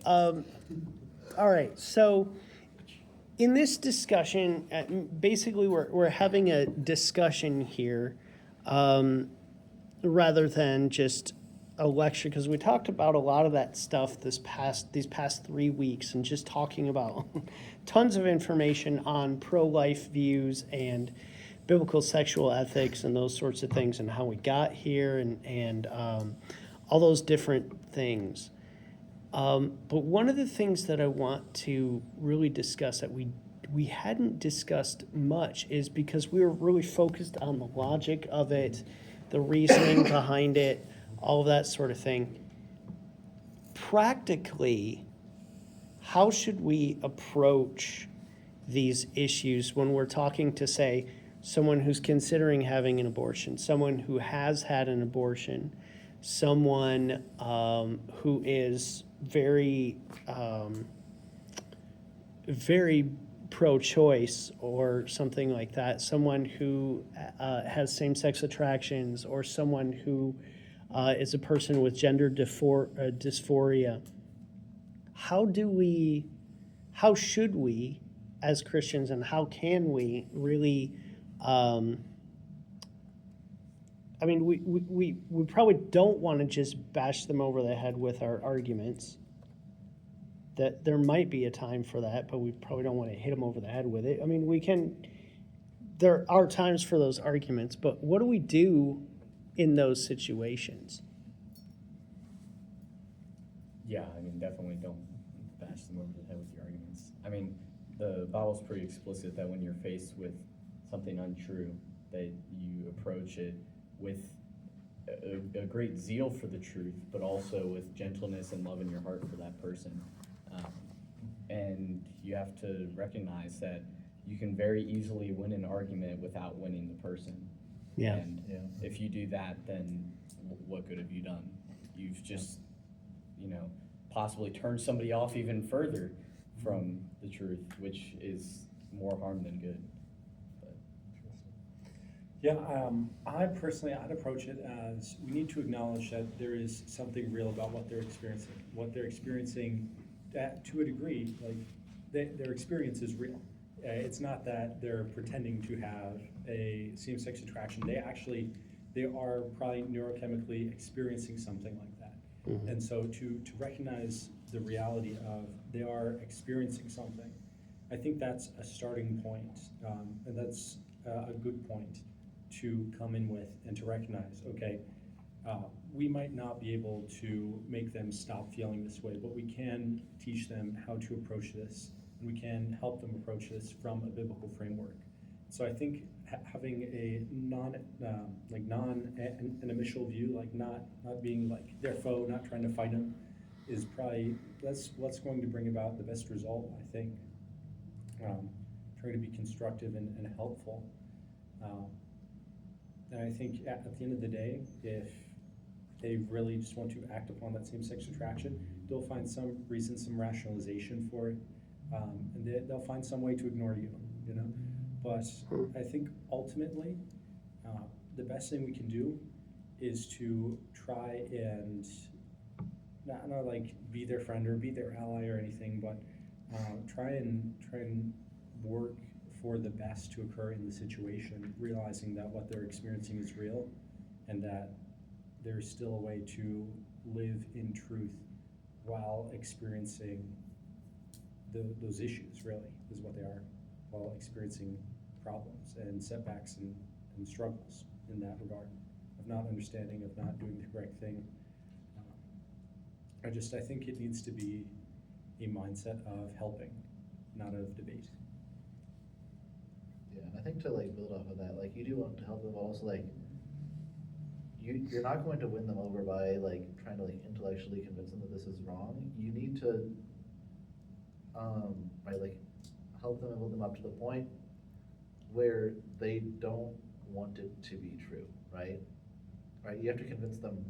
All right, so in this discussion, basically we're having a discussion here rather than just a lecture, because we talked about a lot of that stuff these past 3 weeks, and just talking about tons of information on pro-life views and biblical sexual ethics and those sorts of things, and how we got here, and all those different things. But one of the things that I want to really discuss that we hadn't discussed much is because we were really focused on the logic of it, the reasoning behind it, all of that sort of thing. Practically, how should we approach these issues when we're talking to, say, someone who's considering having an abortion, someone who has had an abortion, someone who is very, very pro-choice or something like that, someone who has same-sex attractions, or someone who is a person with gender dysphoria. How should we, as Christians, and how can we really, we probably don't want to just bash them over the head with our arguments. That there might be a time for that, but we probably don't want to hit them over the head with it. I mean, there are times for those arguments, but what do we do in those situations? Yeah, definitely don't bash them over the head with your arguments. The Bible's pretty explicit that when you're faced with something untrue, that you approach it with a great zeal for the truth, but also with gentleness and love in your heart for that person. And you have to recognize that you can very easily win an argument without winning the person. Yeah. And if you do that, then what good have you done? You've just, possibly turned somebody off even further from the truth, which is more harm than good. Yeah, I'd approach it as we need to acknowledge that there is something real about what they're experiencing. What they're experiencing, that to a degree, their experience is real. It's not that they're pretending to have a same-sex attraction. They are probably neurochemically experiencing something like that. Mm-hmm. And so to recognize the reality of they are experiencing something, I think that's a starting point, and that's a good point to come in with and to recognize, okay, we might not be able to make them stop feeling this way, but we can teach them how to approach this, and we can help them approach this from a biblical framework. So I think having a non-initial view, not being like their foe, not trying to fight them, is probably that's what's going to bring about the best result, I think. Trying to be constructive and helpful. And I think at the end of the day, if they really just want to act upon that same-sex attraction, they'll find some reason, some rationalization for it, and they'll find some way to ignore you, But I think ultimately, the best thing we can do is to try and not be their friend or be their ally or anything, but try and work for the best to occur in the situation, realizing that what they're experiencing is real, and that there's still a way to live in truth while experiencing those issues, really, is what they are, while experiencing problems and setbacks and struggles in that regard, of not understanding, of not doing the correct thing. I think it needs to be a mindset of helping, not of debate. Yeah, and I think to build off of that, you do want to help them, but also you're not going to win them over by trying to intellectually convince them that this is wrong. You need to help them and build them up to the point where they don't want it to be true, right? Right? You have to convince them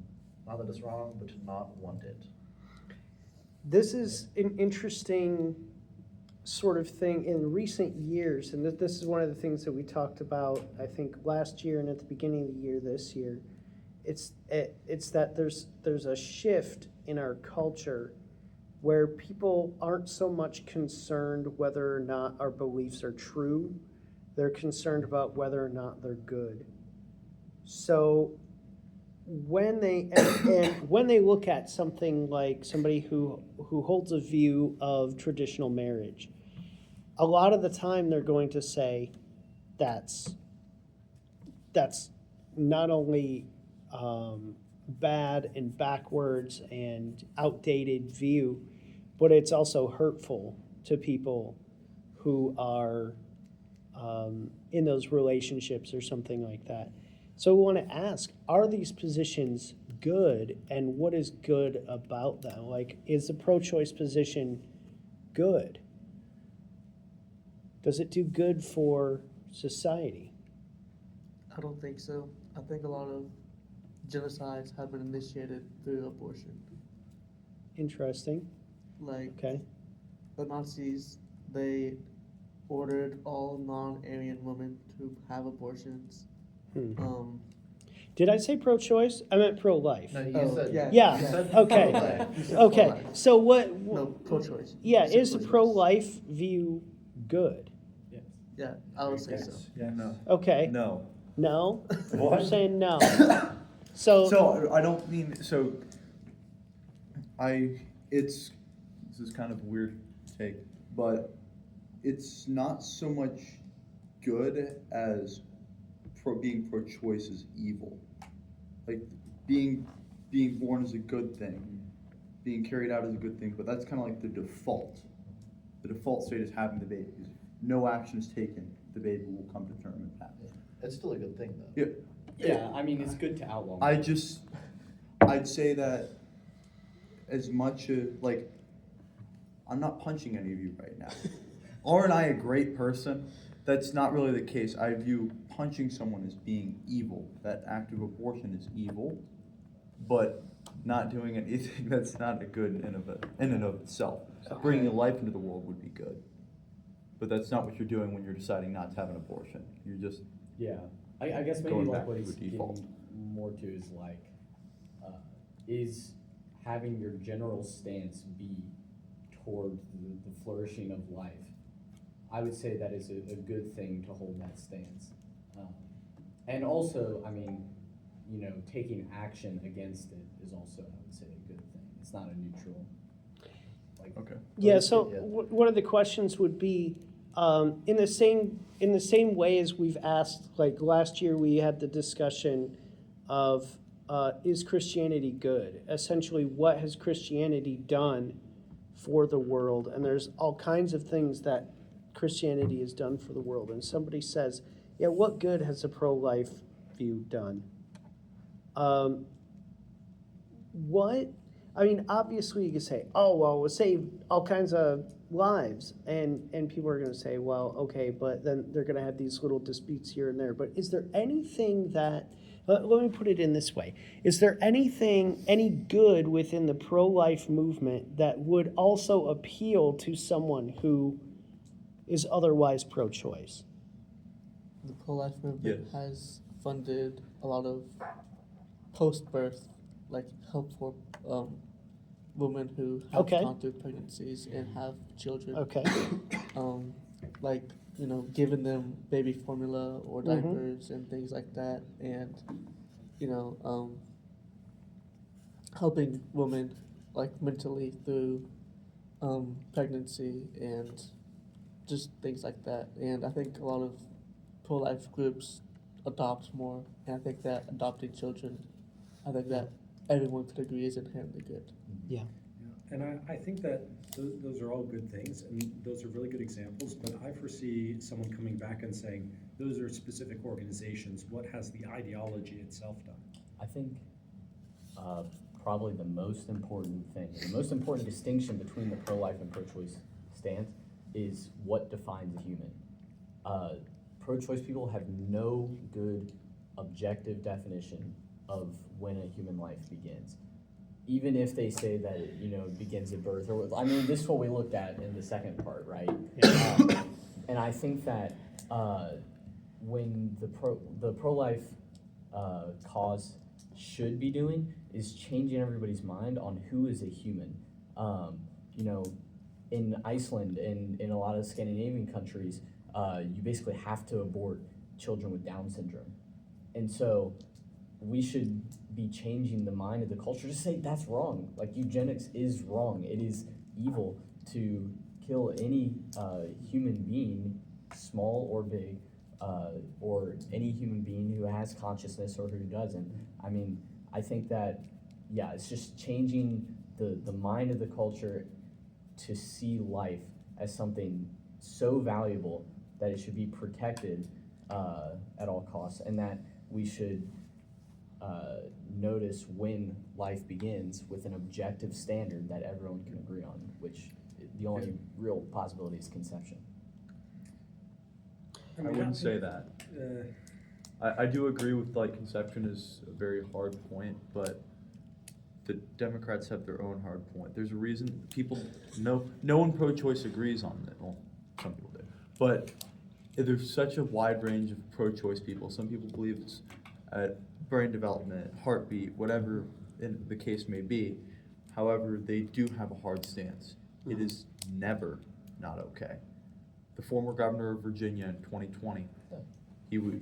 not that it's wrong, but to not want it. This is an interesting sort of thing in recent years, and this is one of the things that we talked about, I think, last year and at the beginning of the year this year. It's that there's a shift in our culture where people aren't so much concerned whether or not our beliefs are true, they're concerned about whether or not they're good. So when they and when they look at something like somebody who holds a view of traditional marriage, a lot of the time they're going to say that's not only bad and backwards and outdated view, but it's also hurtful to people who are in those relationships or something like that. So we want to ask, are these positions good, and what is good about them? Like, is the pro-choice position good? Does it do good for society? I don't think so. I think a lot of genocides have been initiated through abortion. Interesting. Like Okay. the Nazis, they ordered all non-Aryan women to have abortions. Hmm. Did I say pro-choice? I meant pro-life. No, you Oh, said. yeah. Yeah, You said okay. pro-life. You said Okay, pro-life. so what? No, pro-choice. Yeah, You said is the pro-choice. pro-life view good? Yes. Yeah, I would say so. Yeah. No. Okay. No. No. What? You're saying no. So. So I don't mean so. This is kind of a weird take, but it's not so much good as being pro-choice is evil. Like being born is a good thing, being carried out is a good thing, but that's kind of like the default. The default state is having the baby. If no action is taken, the baby will come to term and pass. It's still a good thing, though. Yeah. Yeah, I mean, it's good to outlaw. I'd say that as much like, I'm not punching any of you right now. Aren't I a great person? That's not really the case. I view punching someone as being evil. That act of abortion is evil, but not doing anything that's not a good in and of itself. Bringing a life into the world would be good, but that's not what you're doing when you're deciding not to have an abortion. You're just Yeah, I guess maybe Going like back what to he's a default. getting more to is like, is having your general stance be toward the flourishing of life. I would say that is a good thing to hold that stance. And also, I mean, you know, taking action against it is also, I would say, a good thing. It's not a neutral, like. okay. Yeah, so Yeah. one of the questions would be, in the same way as we've asked, like last year we had the discussion of, is Christianity good? Essentially, what has Christianity done for the world? And there's all kinds of things that Christianity has done for the world. And somebody says, yeah, what good has the pro-life view done? I mean, obviously you could say, oh, well, it saved all kinds of lives. And people are going to say, well, okay, but then they're going to have these little disputes here and there. But is there anything that, let me put it in this way. Is there any good within the pro-life movement that would also appeal to someone who is otherwise pro-choice? The pro-life movement Yes. has funded a lot of post-birth, like help for women who have Okay. gone through pregnancies and have children. Okay. Like, you know, giving them baby formula or Mhm. diapers and things like that, and you know, helping women like mentally through pregnancy and just things like that. And I think a lot of pro-life groups adopt more, and I think that adopting children, I think that everyone could agree is inherently good. Yeah. And I think that those are all good things, and those are really good examples, but I foresee someone coming back and saying, those are specific organizations, what has the ideology itself done? I think probably the most important distinction between the pro-life and pro-choice stance is what defines a human. Pro-choice people have no good objective definition of when a human life begins. Even if they say that it, you know, begins at birth, or I mean, this is what we looked at in the second part, right? And I think that when the pro-life cause should be doing is changing everybody's mind on who is a human. you know, in Iceland and in a lot of Scandinavian countries, you basically have to abort children with Down syndrome. And so we should be changing the mind of the culture to say that's wrong. Like, eugenics is wrong. It is evil to kill any human being, small or big, or any human being who has consciousness or who doesn't. I mean, I think that, yeah, it's just changing the mind of the culture to see life as something so valuable that it should be protected at all costs, and that we should notice when life begins with an objective standard that everyone can agree on, which the only real possibility is conception. I wouldn't say that. I do agree with, like, conception is a very hard point, but the Democrats have their own hard point. There's a reason no one pro-choice agrees on it. Well, some people do. But there's such a wide range of pro-choice people. Some people believe it's brain development, heartbeat, whatever the case may be. However, they do have a hard stance. It is never not okay. The former governor of Virginia in 2020,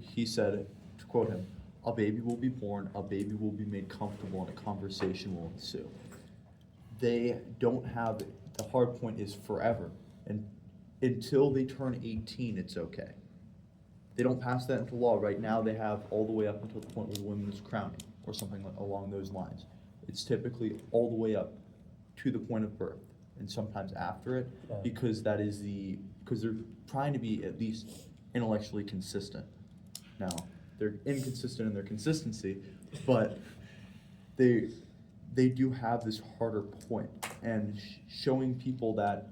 he said, to quote him, "A baby will be born, a baby will be made comfortable, and a conversation will ensue." They don't have, the hard point is forever. And until they turn 18, it's okay. They don't pass that into law. Right now, they have all the way up until the point where the woman is crowning, or something along those lines. It's typically all the way up to the point of birth, and sometimes after it, because because they're trying to be at least intellectually consistent. Now, they're inconsistent in their consistency, but they do have this harder point, and showing people that,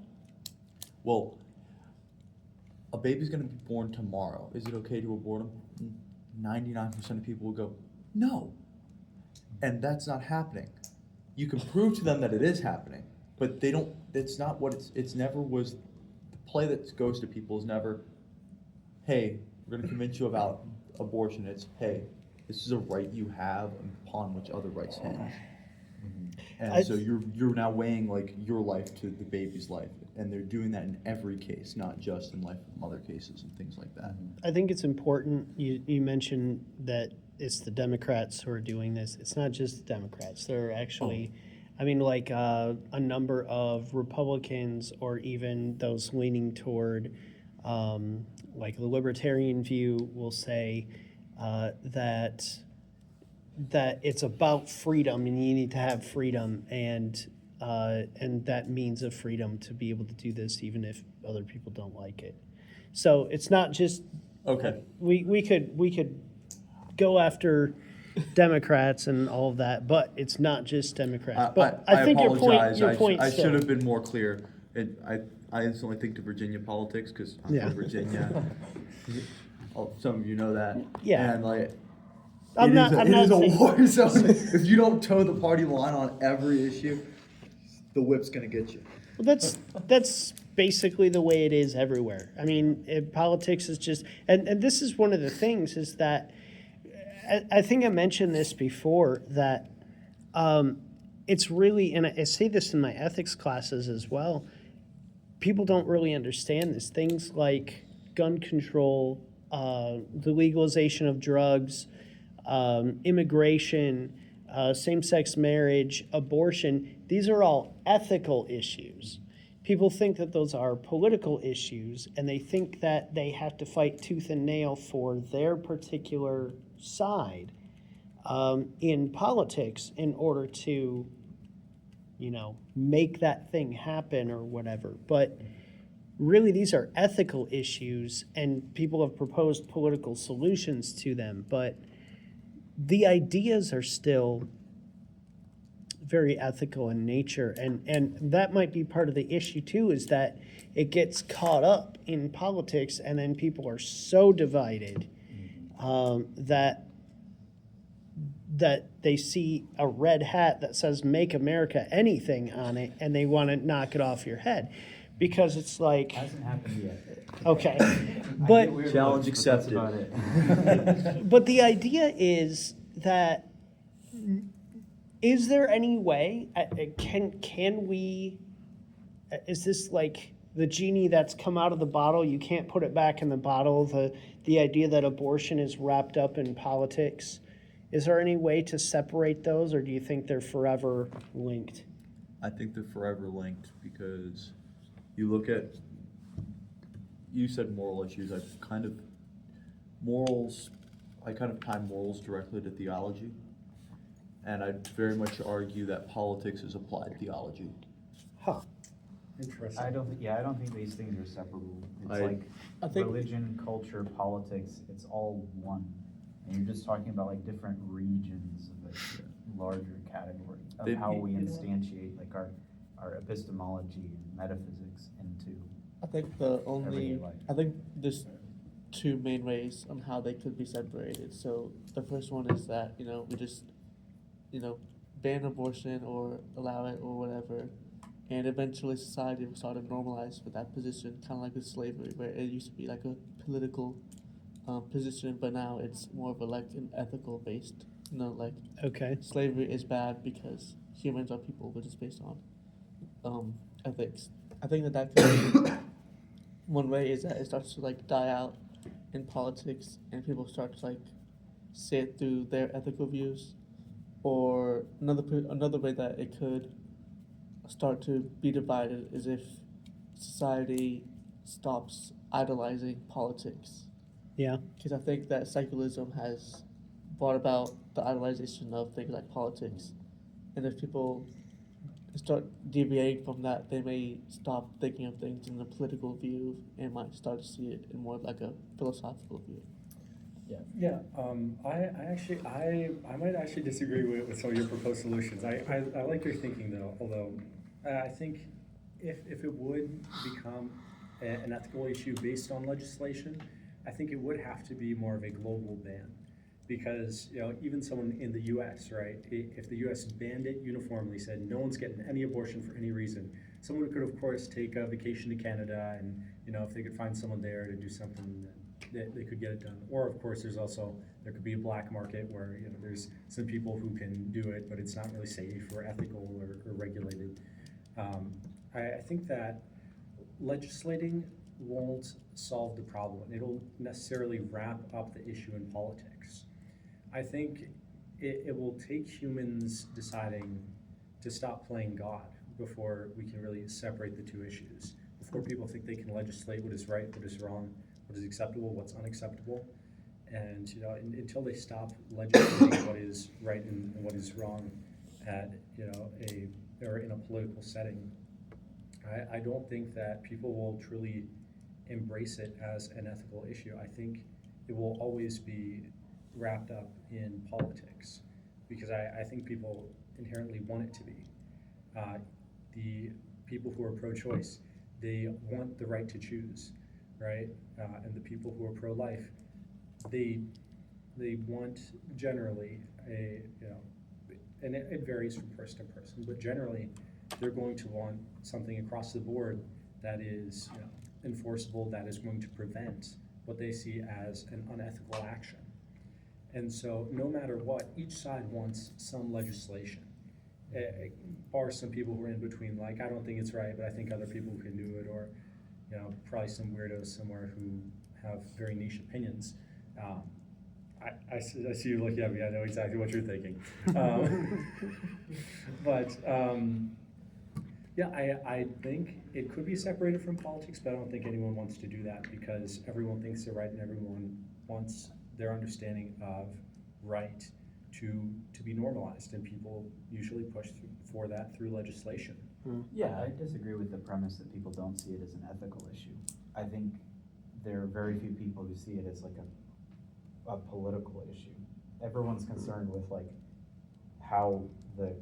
well, a baby's going to be born tomorrow. Is it okay to abort him? 99% of people will go, no. And that's not happening. You can prove to them that it is happening, but they don't, it's not what it's never was, the play that goes to people is never, hey, we're going to convince you about abortion. It's, hey, this is a right you have upon which other rights hinge. And so you're now weighing, like, your life to the baby's life, and they're doing that in every case, not just in life of mother cases and things like that. I think it's important, you mentioned that it's the Democrats who are doing this. It's not just the Democrats. There are actually, I mean, like a number of Republicans, or even those leaning toward, like the libertarian view, will say that it's about freedom, and you need to have freedom, and that means of freedom to be able to do this even if other people don't like it. So it's not just, Okay. we could go after Democrats and all of that, but it's not just Democrats. But I think apologize. your point I still. should have been more clear. I instantly think to Virginia politics because I'm Yeah. from Virginia. Some of you know that. Yeah. And, like, I'm not it is a saying- war zone. If you don't toe the party line on every issue, the whip's gonna get you. Well, that's basically the way it is everywhere. I mean, politics is just, and this is one of the things, is that I think I mentioned this before, that it's really, and I say this in my ethics classes as well, people don't really understand this. Things like gun control, the legalization of drugs, immigration, same-sex marriage, abortion, these are all ethical issues. People think that those are political issues, and they think that they have to fight tooth and nail for their particular side in politics in order to, make that thing happen or whatever. But really, these are ethical issues, and people have proposed political solutions to them, but the ideas are still very ethical in nature, and that might be part of the issue too, is that it gets caught up in politics, and then people are so divided that they see a red hat that says "Make America Anything" on it, and they want to knock it off your head, because it's like, Hasn't happened yet. okay, I but get weird Challenge looks, but that's accepted. about it. But the idea is that, is there any way, can we is this like the genie that's come out of the bottle? You can't put it back in the bottle. The idea that abortion is wrapped up in politics. Is there any way to separate those, or do you think they're forever linked? I think they're forever linked because you look at, you said moral issues, I kind of tie morals directly to theology. And I'd very much argue that politics is applied theology. Huh. Interesting. I don't think these things are separable. It's I like think- religion, culture, politics, it's all one. And you're just talking about like different regions of a larger category of They- how we you know- instantiate like our epistemology and metaphysics into I think the only, everyday life. I think there's two main ways on how they could be separated. So the first one is that, we just, ban abortion or allow it or whatever. And eventually society will start to normalize with that position, kind of like with slavery, where it used to be like a political position, but now it's more of a like an ethical based, like Okay. slavery is bad because humans are people, which is based on ethics. I think that could be one way is that it starts to like die out in politics and people start to like say it through their ethical views, or another way that it could start to be divided is if society stops idolizing politics. Yeah. Because I think that secularism has brought about the idolization of things like politics. And if people start deviating from that, they may stop thinking of things in a political view and might start to see it in more of like a philosophical view. Yeah, I might actually disagree with some of your proposed solutions. I like your thinking though, although I think if it would become an ethical issue based on legislation, I think it would have to be more of a global ban. Because, even someone in the US, right, if the US banned it uniformly, said no one's getting any abortion for any reason, someone could of course take a vacation to Canada and, if they could find someone there to do something, that they could get it done. Or of course, there could be a black market where, there's some people who can do it, but it's not really safe or ethical or regulated. I think that legislating won't solve the problem. It'll necessarily wrap up the issue in politics. I think it will take humans deciding to stop playing God before we can really separate the two issues. Before people think they can legislate what is right, what is wrong, what is acceptable, what's unacceptable. And until they stop legislating what is right and what is wrong at in a political setting, I don't think that people will truly embrace it as an ethical issue. I think it will always be wrapped up in politics because I think people inherently want it to be. The people who are pro-choice, they want the right to choose, right? And the people who are pro-life, they want generally and it varies from person to person, but generally they're going to want something across the board that is enforceable, that is going to prevent what they see as an unethical action. And so no matter what, each side wants some legislation. Or some people who are in between, like, I don't think it's right, but I think other people can do it, or probably some weirdos somewhere who have very niche opinions. I see you looking at me, I know exactly what you're thinking. Yeah, I think it could be separated from politics, but I don't think anyone wants to do that because everyone thinks they're right and everyone wants their understanding of right to be normalized, and people usually push for that through legislation. Yeah, I disagree with the premise that people don't see it as an ethical issue. I think there are very few people who see it as like a political issue. Everyone's concerned with like how the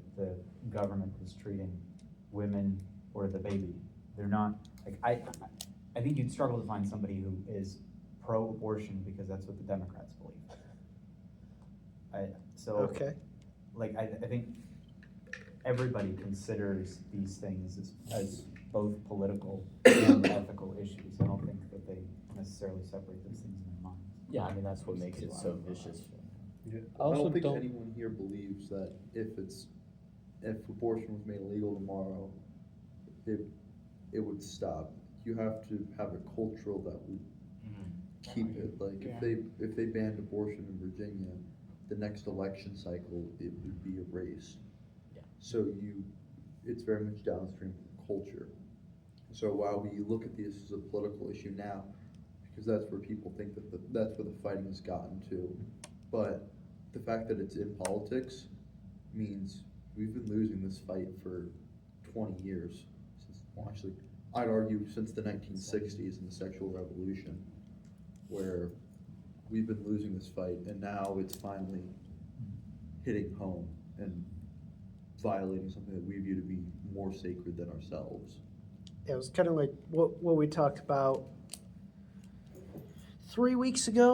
government is treating women or the baby. They're not like I think you'd struggle to find somebody who is pro-abortion because that's what the Democrats believe. Okay. Like I think everybody considers these things as both political and ethical issues. I don't think that they necessarily separate those things in their minds. Yeah, I mean, that's what makes it so vicious. Yeah. I Also don't think don't- anyone here believes that if abortion was made illegal tomorrow, it would stop. You have to have a cultural that would keep it. Like if they banned abortion in Virginia, the next election cycle it would be erased. Yeah. So it's very much downstream from culture. So while we look at this as a political issue now, because that's where people think that that's where the fighting has gotten to, but the fact that it's in politics means we've been losing this fight for 20 years. Well, actually, I'd argue since the 1960s and the sexual revolution, where we've been losing this fight, and now it's finally hitting home and violating something that we view to be more sacred than ourselves. It was kind of like what we talked about 3 weeks ago.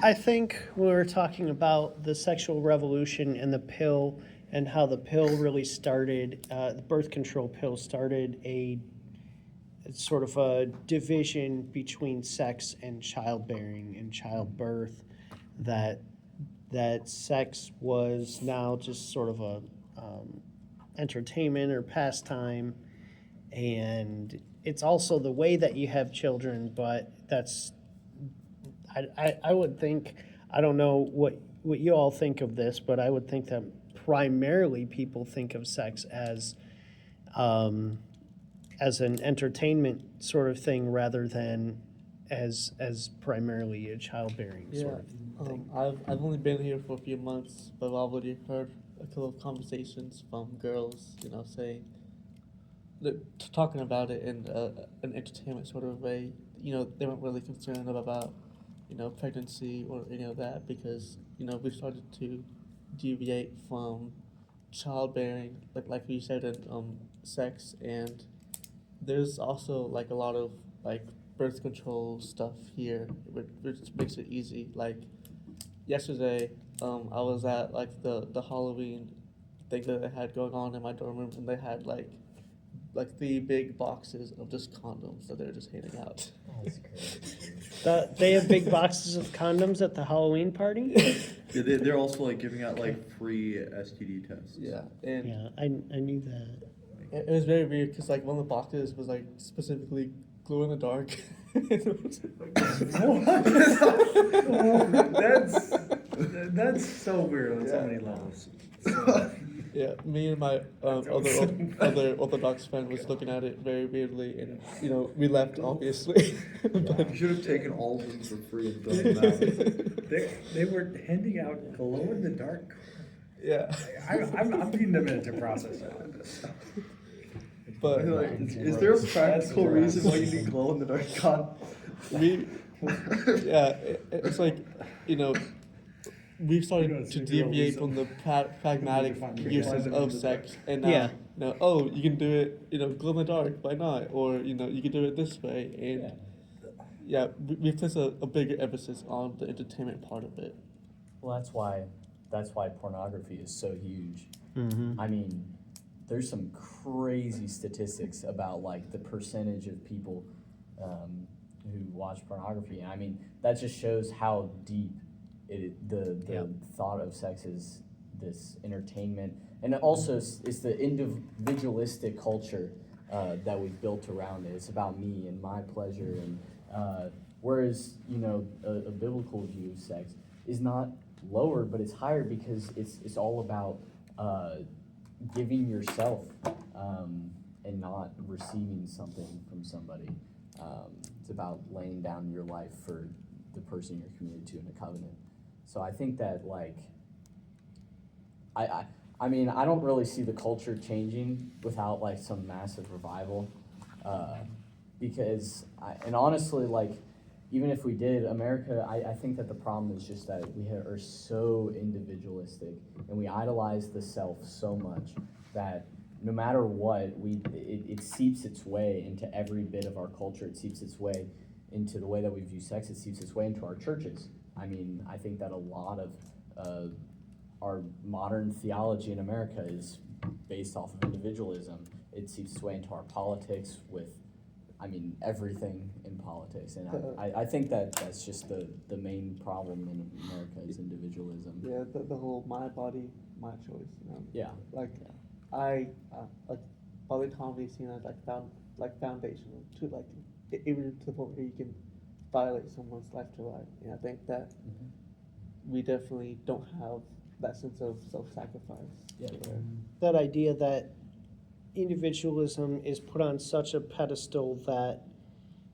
I think we were talking about the sexual revolution and the pill, and how the pill really started, the birth control pill started a sort of a division between sex and childbearing and childbirth, that sex was now just sort of a entertainment or pastime, and it's also the way that you have children, but that's, I would think, I don't know what you all think of this, but I would think that primarily people think of sex as an entertainment sort of thing rather than as primarily a childbearing sort of thing. I've only been here for a few months, but I've already heard a couple of conversations from girls, saying talking about it in an entertainment sort of way. They weren't really concerned about pregnancy or any of that, because we've started to deviate from childbearing, like you said, in sex, and there's also like a lot of like birth control stuff here, which makes it easy. Like yesterday, I was at like the Halloween thing that they had going on in my dorm room, and they had like 3 big boxes of just condoms that they're just handing out. That's crazy. They have big boxes of condoms at the Halloween party? Yeah, they're also like giving out like free STD tests. Yeah, and Yeah, I knew that. it was very weird because like one of the boxes was like specifically glow in the dark. That's so weird on so many levels. So, Yeah, me and my other Orthodox friend was looking at it very weirdly, and we left obviously. You should have taken all of them for free and done them out. they were handing out glow in the dark. Yeah, I'm needing a minute to process all of this stuff. but Is there a practical reason why you need glow in the dark con? it's like we've started it's to a girl deviate with from the some- pragmatic find uses it of in the sex, dark. and now Yeah. oh, you can do it glow in the dark, why not? Or you can do it this way, and we've placed a bigger emphasis on the entertainment part of it. Well, that's why pornography is so huge. Mm-hmm. I mean, there's some crazy statistics about like the percentage of people who watch pornography. I mean, that just shows how deep the thought of sex is this entertainment, and also it's the individualistic culture that we've built around it. It's about me and my pleasure, and whereas a biblical view of sex is not lower, but it's higher because it's all about giving yourself and not receiving something from somebody. It's about laying down your life for the person you're committed to in a covenant. So I think that I mean, I don't really see the culture changing without like some massive revival, because and honestly, like even if we did, America, I think that the problem is just that we are so individualistic and we idolize the self so much that no matter what, it seeps its way into every bit of our culture. It seeps its way into the way that we view sex. It seeps its way into our churches. I mean, I think that a lot of our modern theology in America is based off of individualism. It seeps its way into our politics with, I mean, everything in politics. And I think that that's just the main problem in America is individualism. Yeah, the whole my body, my choice. Yeah. Like I like body comedy scene. I like found like foundational to like even to the point where you can violate someone's life to life. And I think that we definitely don't have that sense of self-sacrifice. Yeah. Where- That idea that individualism is put on such a pedestal that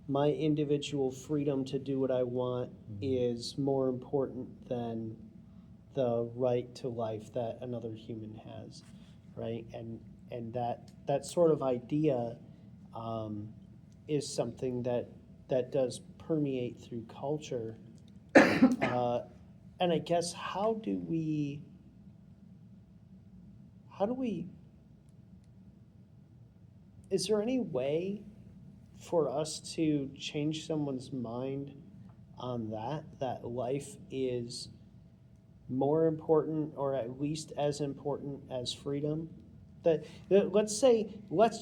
my individual freedom to do what I want is more important than the right to life that another human has, right? And that sort of idea is something that does permeate through culture. And I guess how do we is there any way for us to change someone's mind on that life is more important or at least as important as freedom? That let's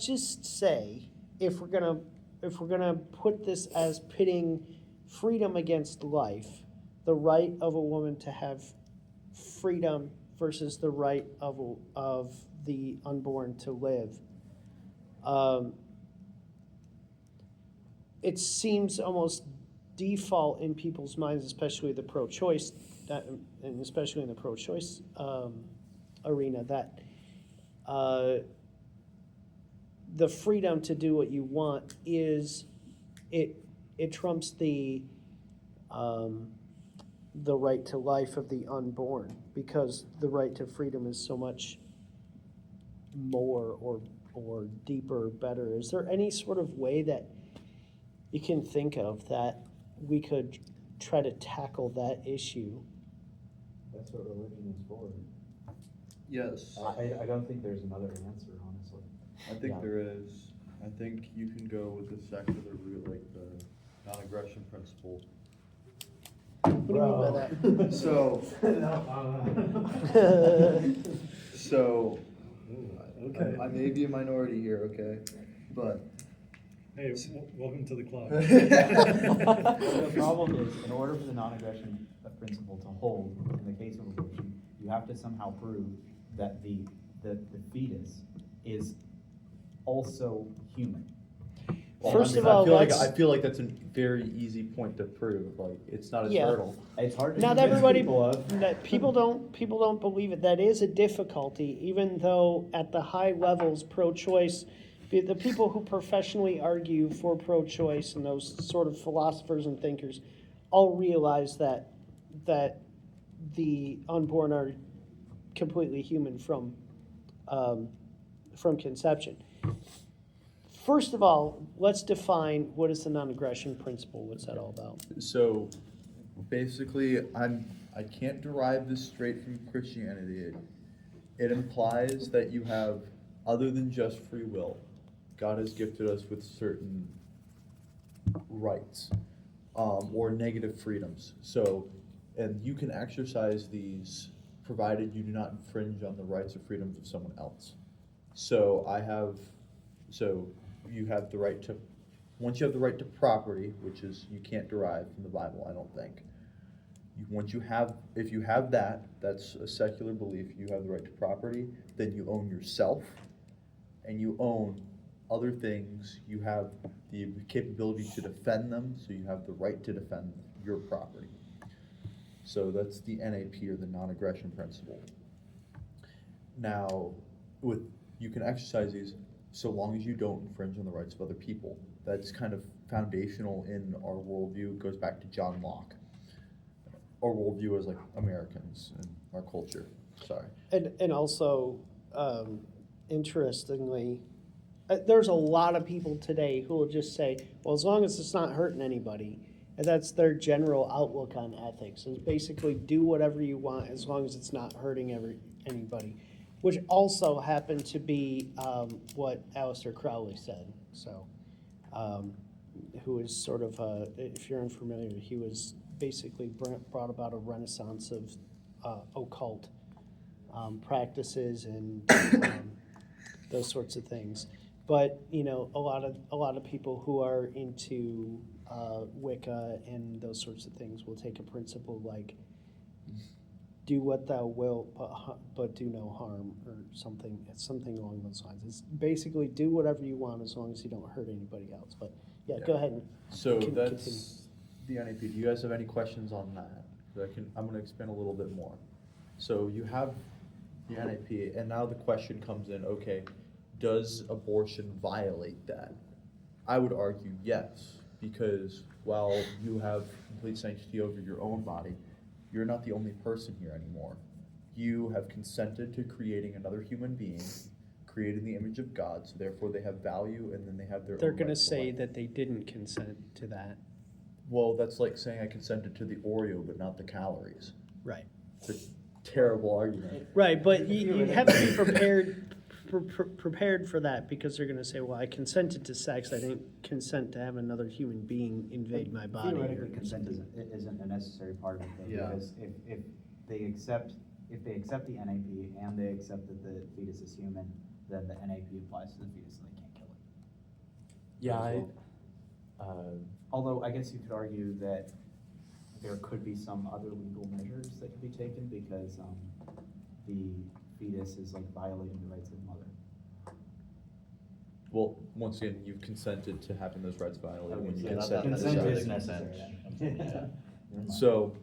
just say if we're gonna put this as pitting freedom against life, the right of a woman to have freedom versus the right of the unborn to live. It seems almost default in people's minds, especially the pro-choice, and especially in the pro-choice arena, that the freedom to do what you want is it trumps the right to life of the unborn, because the right to freedom is so much more or deeper, better. Is there any sort of way that you can think of that we could try to tackle that issue? That's what religion is for. Yes, I don't think there's another answer, honestly. I think Yeah. there is. I think you can go with the secular route, like the non-aggression principle. What do you mean by that? So, Okay. I may be a minority here, okay, but Hey, welcome to the club. The problem is, in order for the non-aggression principle to hold in the case of abortion, you have to somehow prove that the fetus is also human. First of all, I feel like that's a very easy point to prove. Like, it's not a Yeah. turtle. It's hard to Not convince everybody, people of. that people don't believe it. That is a difficulty, even though at the high levels, pro-choice, the people who professionally argue for pro-choice and those sort of philosophers and thinkers all realize that the unborn are completely human from conception. First of all, let's define what is the non-aggression principle. What's that all about? So, basically, I can't derive this straight from Christianity. It implies that you have, other than just free will, God has gifted us with certain rights, or negative freedoms. So, and you can exercise these provided you do not infringe on the rights or freedoms of someone else. So you have the right to, once you have the right to property, which is, you can't derive from the Bible, I don't think. If you have that, that's a secular belief, you have the right to property, then you own yourself, and you own other things, you have the capability to defend them, so you have the right to defend your property. So that's the NAP, or the non-aggression principle. Now, you can exercise these so long as you don't infringe on the rights of other people. That's kind of foundational in our worldview. It goes back to John Locke. Our worldview as like Americans and our culture. Sorry. And also, interestingly, there's a lot of people today who will just say, well, as long as it's not hurting anybody, and that's their general outlook on ethics, is basically do whatever you want as long as it's not hurting anybody, which also happened to be what Aleister Crowley said. So, who is sort of, if you're unfamiliar, he was basically brought about a renaissance of occult practices and those sorts of things. But a lot of people who are into Wicca and those sorts of things will take a principle like do what thou wilt, but do no harm, or something along those lines. It's basically do whatever you want as long as you don't hurt anybody else. But yeah, Yeah. go ahead. And So Continue. that's the NAP. Do you guys have any questions on that? I'm gonna expand a little bit more. So you have the NAP, and now the question comes in, okay, does abortion violate that? I would argue yes, because while you have complete sanctity over your own body, you're not the only person here anymore. You have consented to creating another human being, created in the image of God, so therefore they have value, and then they have their they're own going to right to say life. that they didn't consent to that. Well, that's like saying I consented to the Oreo but not the calories. Right. It's a terrible argument. Right, but you have to be prepared for that, because they're going to say, well, I consented to sex. I didn't consent to have another human being invade my body. Theoretically, or consent something. isn't a necessary part of it, though, Yeah. because if they accept the NAP and they accept that the fetus is human, then the NAP applies to the fetus and they can't kill it. Yeah, Although I guess you could argue that there could be some other legal measures that could be taken because the fetus is like violating the rights of the mother. Well, once again, you've consented to having those rights violated when you Okay, so consent. consent necessarily. is necessary. Yeah. So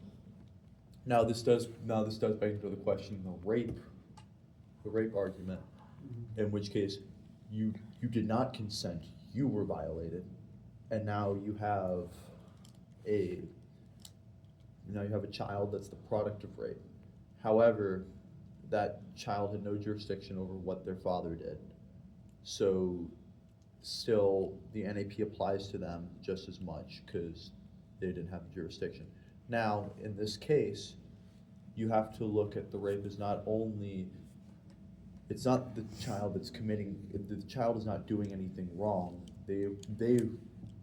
now this does beg into the question, the rape argument, in which case you did not consent, you were violated, and now you have a child that's the product of rape. However, that child had no jurisdiction over what their father did. So still the NAP applies to them just as much because they didn't have jurisdiction. Now, in this case, you have to look at the rape as not only, it's not the child that's committing, the child is not doing anything wrong. They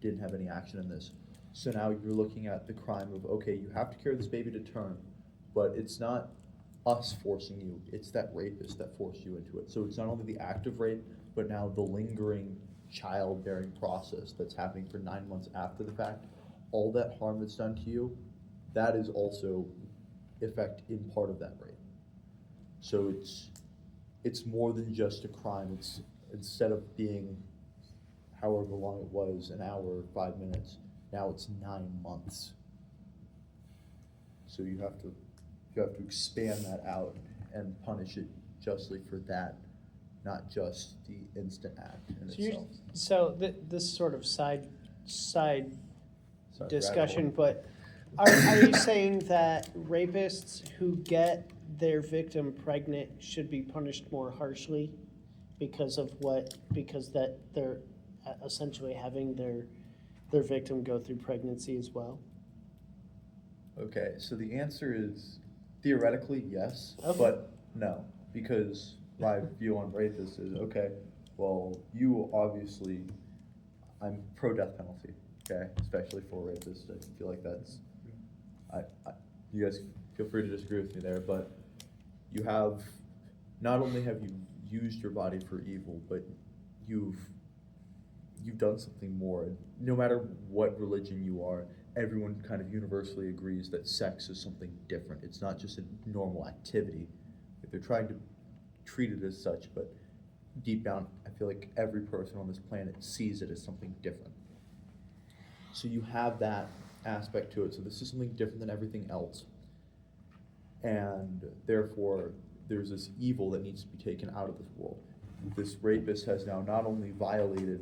didn't have any action in this. So now you're looking at the crime of, okay, you have to carry this baby to term, but it's not us forcing you, it's that rapist that forced you into it. So it's not only the act of rape, but now the lingering childbearing process that's happening for 9 months after the fact. All that harm that's done to you, that is also effect in part of that rape. So it's more than just a crime. It's, instead of being however long it was, an hour or 5 minutes, now it's 9 months. So you have to expand that out and punish it justly for that, not just the instant act in itself. This sort of side Sorry, discussion, rabbit but are you saying that rapists who get their victim pregnant should be punished more harshly because that they're essentially having their victim go through pregnancy as well? Okay, so the answer is theoretically yes, Okay. but no, because my view on rapists is, okay, well, you obviously, I'm pro death penalty, okay, especially for rapists. I feel like that's, you guys feel free to disagree with me there, but you have, not only have you used your body for evil, but you've done something more. No matter what religion you are, everyone kind of universally agrees that sex is something different. It's not just a normal activity. If they're trying to treat it as such, but deep down, I feel like every person on this planet sees it as something different. So you have that aspect to it. So this is something different than everything else. And therefore, there's this evil that needs to be taken out of this world. This rapist has now not only violated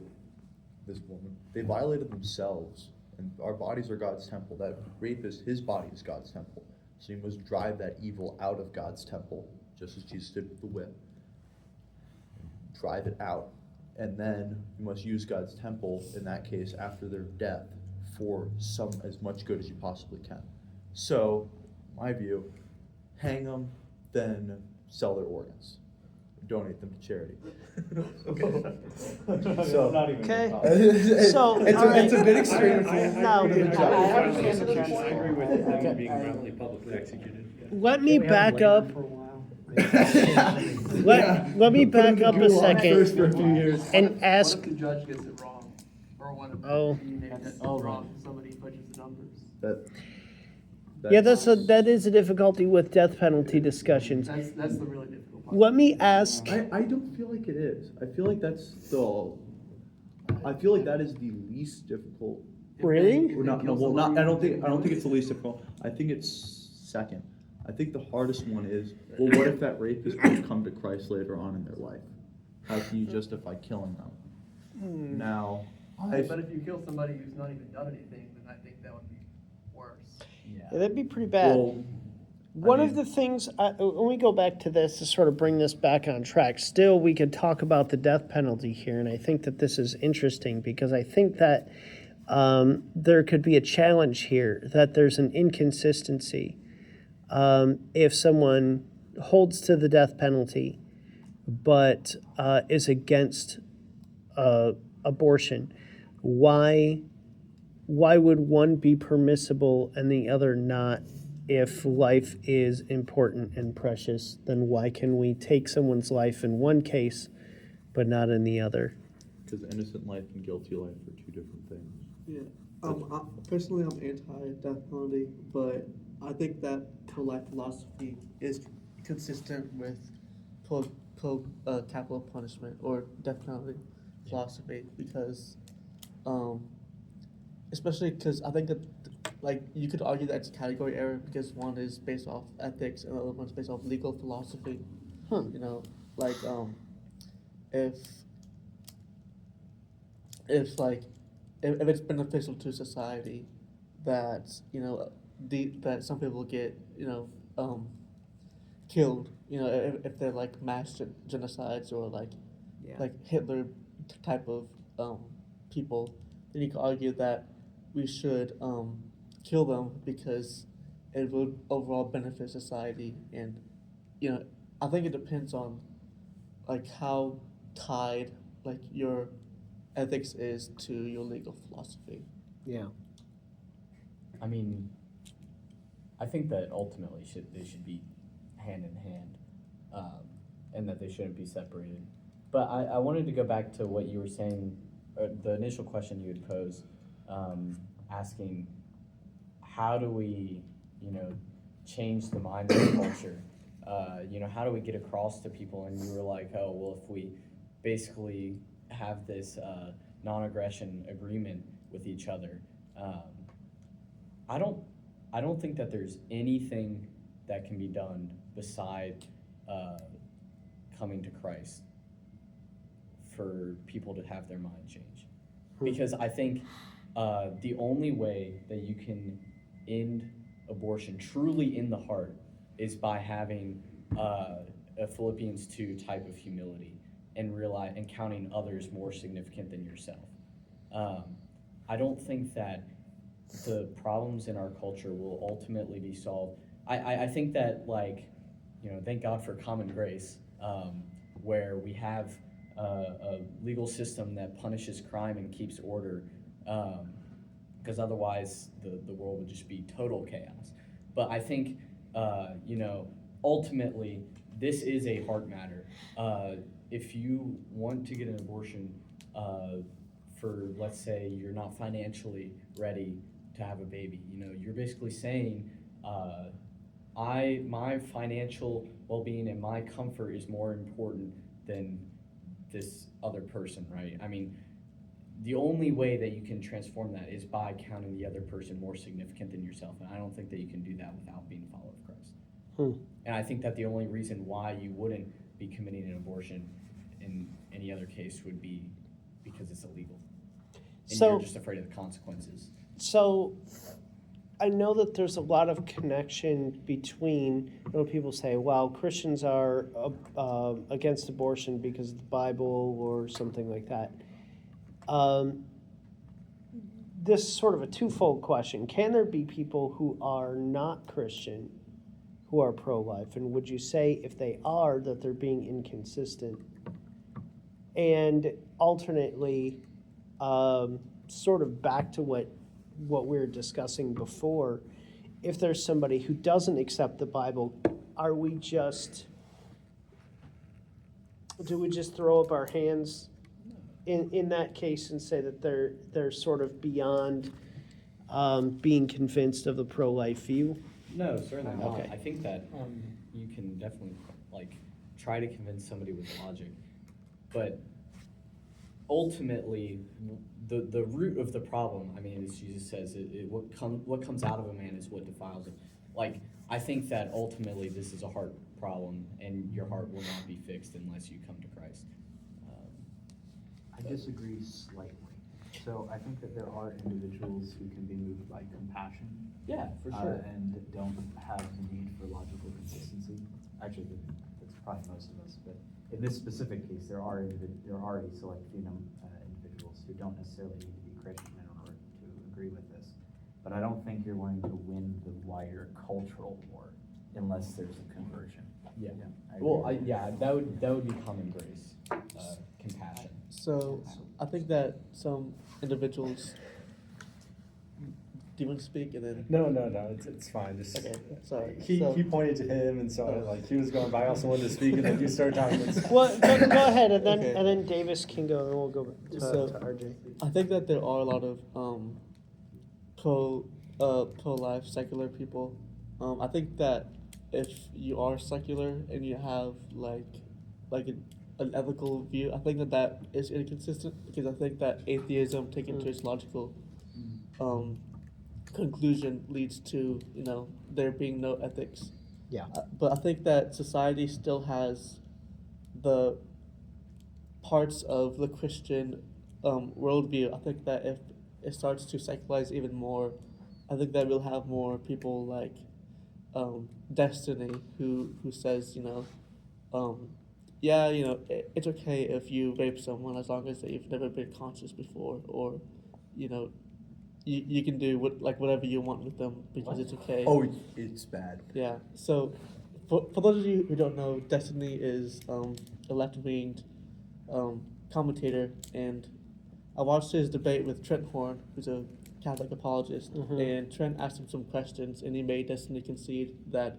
this woman, they violated themselves. And our bodies are God's temple. That rapist, his body is God's temple. So you must drive that evil out of God's temple, just as Jesus did with the whip. Drive it out. And then you must use God's temple, in that case, after their death, for as much good as you possibly can. So, my view, hang them, then sell their organs. Donate them to charity. So, Okay. So it's a bit extreme. No. I agree with them being roundly publicly executed. Let me back up. Let me back up a second and ask. What if the judge gets it wrong? Or what if Oh. you get it wrong, somebody pushes the numbers? Yeah, that is a difficulty with death penalty discussions. That's the really difficult part. Let me ask. I don't feel like it is. I feel like I feel like that is the least difficult. Really? Or not, no, well, not, I don't think it's the least difficult. I think it's second. I think the hardest one is, well, what if that rapist would come to Christ later on in their life? How can you justify killing them? Now, But if you kill somebody who's not even done anything, then I think that would be worse. Yeah, that'd be pretty bad. well, One I of the things, when we go back to this to sort of bring this back on track, still we could talk about the death penalty here, and I think that this is interesting because I think that there could be a challenge here, that there's an inconsistency. If someone holds to the death penalty but is against abortion, why would one be permissible and the other not? If life is important and precious, then why can we take someone's life in one case but not in the other? because innocent life and guilty life are two different things. Yeah. Personally, I'm anti-death penalty, but I think that pro-life philosophy is consistent with capital punishment or death penalty philosophy because, especially because I think that, like, you could argue that it's a category error because one is based off ethics and the other one's based off legal philosophy. You know, like, if it's beneficial to society that, you know, that some people get, you know, killed, you know, if they're like mass genocides or like Hitler type of people, then you could argue that we should kill them because it would overall benefit society. And, you know, I think it depends on like how tied like your ethics is to your legal philosophy. Yeah. I mean, I think that ultimately they should be hand in hand, and that they shouldn't be separated. But I wanted to go back to what you were saying, the initial question you had posed, asking how do we, you know, change the mind of the culture? You know, how do we get across to people? And you were like, oh, well, if we basically have this non-aggression agreement with each other, I don't think that there's anything that can be done beside coming to Christ for people to have their mind change. Because I think the only way that you can end abortion truly in the heart is by having a Philippians 2 type of humility and counting others more significant than yourself. I don't think that the problems in our culture will ultimately be solved. I think that, like, you know, thank God for common grace, where we have a legal system that punishes crime and keeps order, because otherwise the world would just be total chaos. But I think, you know, ultimately this is a heart matter. If you want to get an abortion for, let's say, you're not financially ready to have a baby, you know, you're basically saying, my financial well-being and my comfort is more important than this other person, right? I mean, the only way that you can transform that is by counting the other person more significant than yourself, and I don't think that you can do that without being a follower of Christ. And I think that the only reason why you wouldn't be committing an abortion in any other case would be because it's illegal, and So- you're just afraid of the consequences. So I know that there's a lot of connection between, you know, people say, well, Christians are against abortion because of the Bible or something like that. This is sort of a twofold question. Can there be people who are not Christian who are pro-life? And would you say if they are that they're being inconsistent? And alternately, sort of back to what we were discussing before, if there's somebody who doesn't accept the Bible, do we just throw up our hands in that case and say that they're sort of beyond being convinced of the pro-life view? No, certainly not. Okay. I think that you can definitely like try to convince somebody with logic, but ultimately, the root of the problem, I mean, as Jesus says, what comes out of a man is what defiles him. Like, I think that ultimately this is a heart problem, and your heart will not be fixed unless you come to Christ. I disagree slightly. So I think that there are individuals who can be moved by compassion. Yeah, for And don't have the need for logical consistency. Actually, that's probably most of us, but in this specific case, there are a select few individuals who don't necessarily need to be Christian in order to agree with this. But I don't think you're going to win the wider cultural war unless there's a conversion. Yeah. I Well, agree. that would be common grace, compassion. So I think that some individuals. Do you want to speak and then? No, it's fine, just. Okay, sorry. He pointed to him, and so like, he was going by, I also wanted to speak, and then you started talking. Well, go ahead, and then Okay. and then Davis can go, and we'll go to So- RJ. I think that there are a lot of pro-life secular people. I think that if you are secular and you have like an ethical view, I think that is inconsistent, because I think that atheism taken to its logical conclusion leads to there being no ethics. Yeah. But I think that society still has the parts of the Christian worldview. I think that if it starts to secularize even more, I think that we'll have more people like Destiny who says, yeah, it's okay if you rape someone as long as they've never been conscious before, or you can do whatever you want with them because it's okay. Oh, it's bad. Yeah. So, for those of you who don't know, Destiny is a left-winged commentator, and I watched his debate with Trent Horn, who's a Catholic apologist, and Trent asked him some questions, and he made Destiny concede that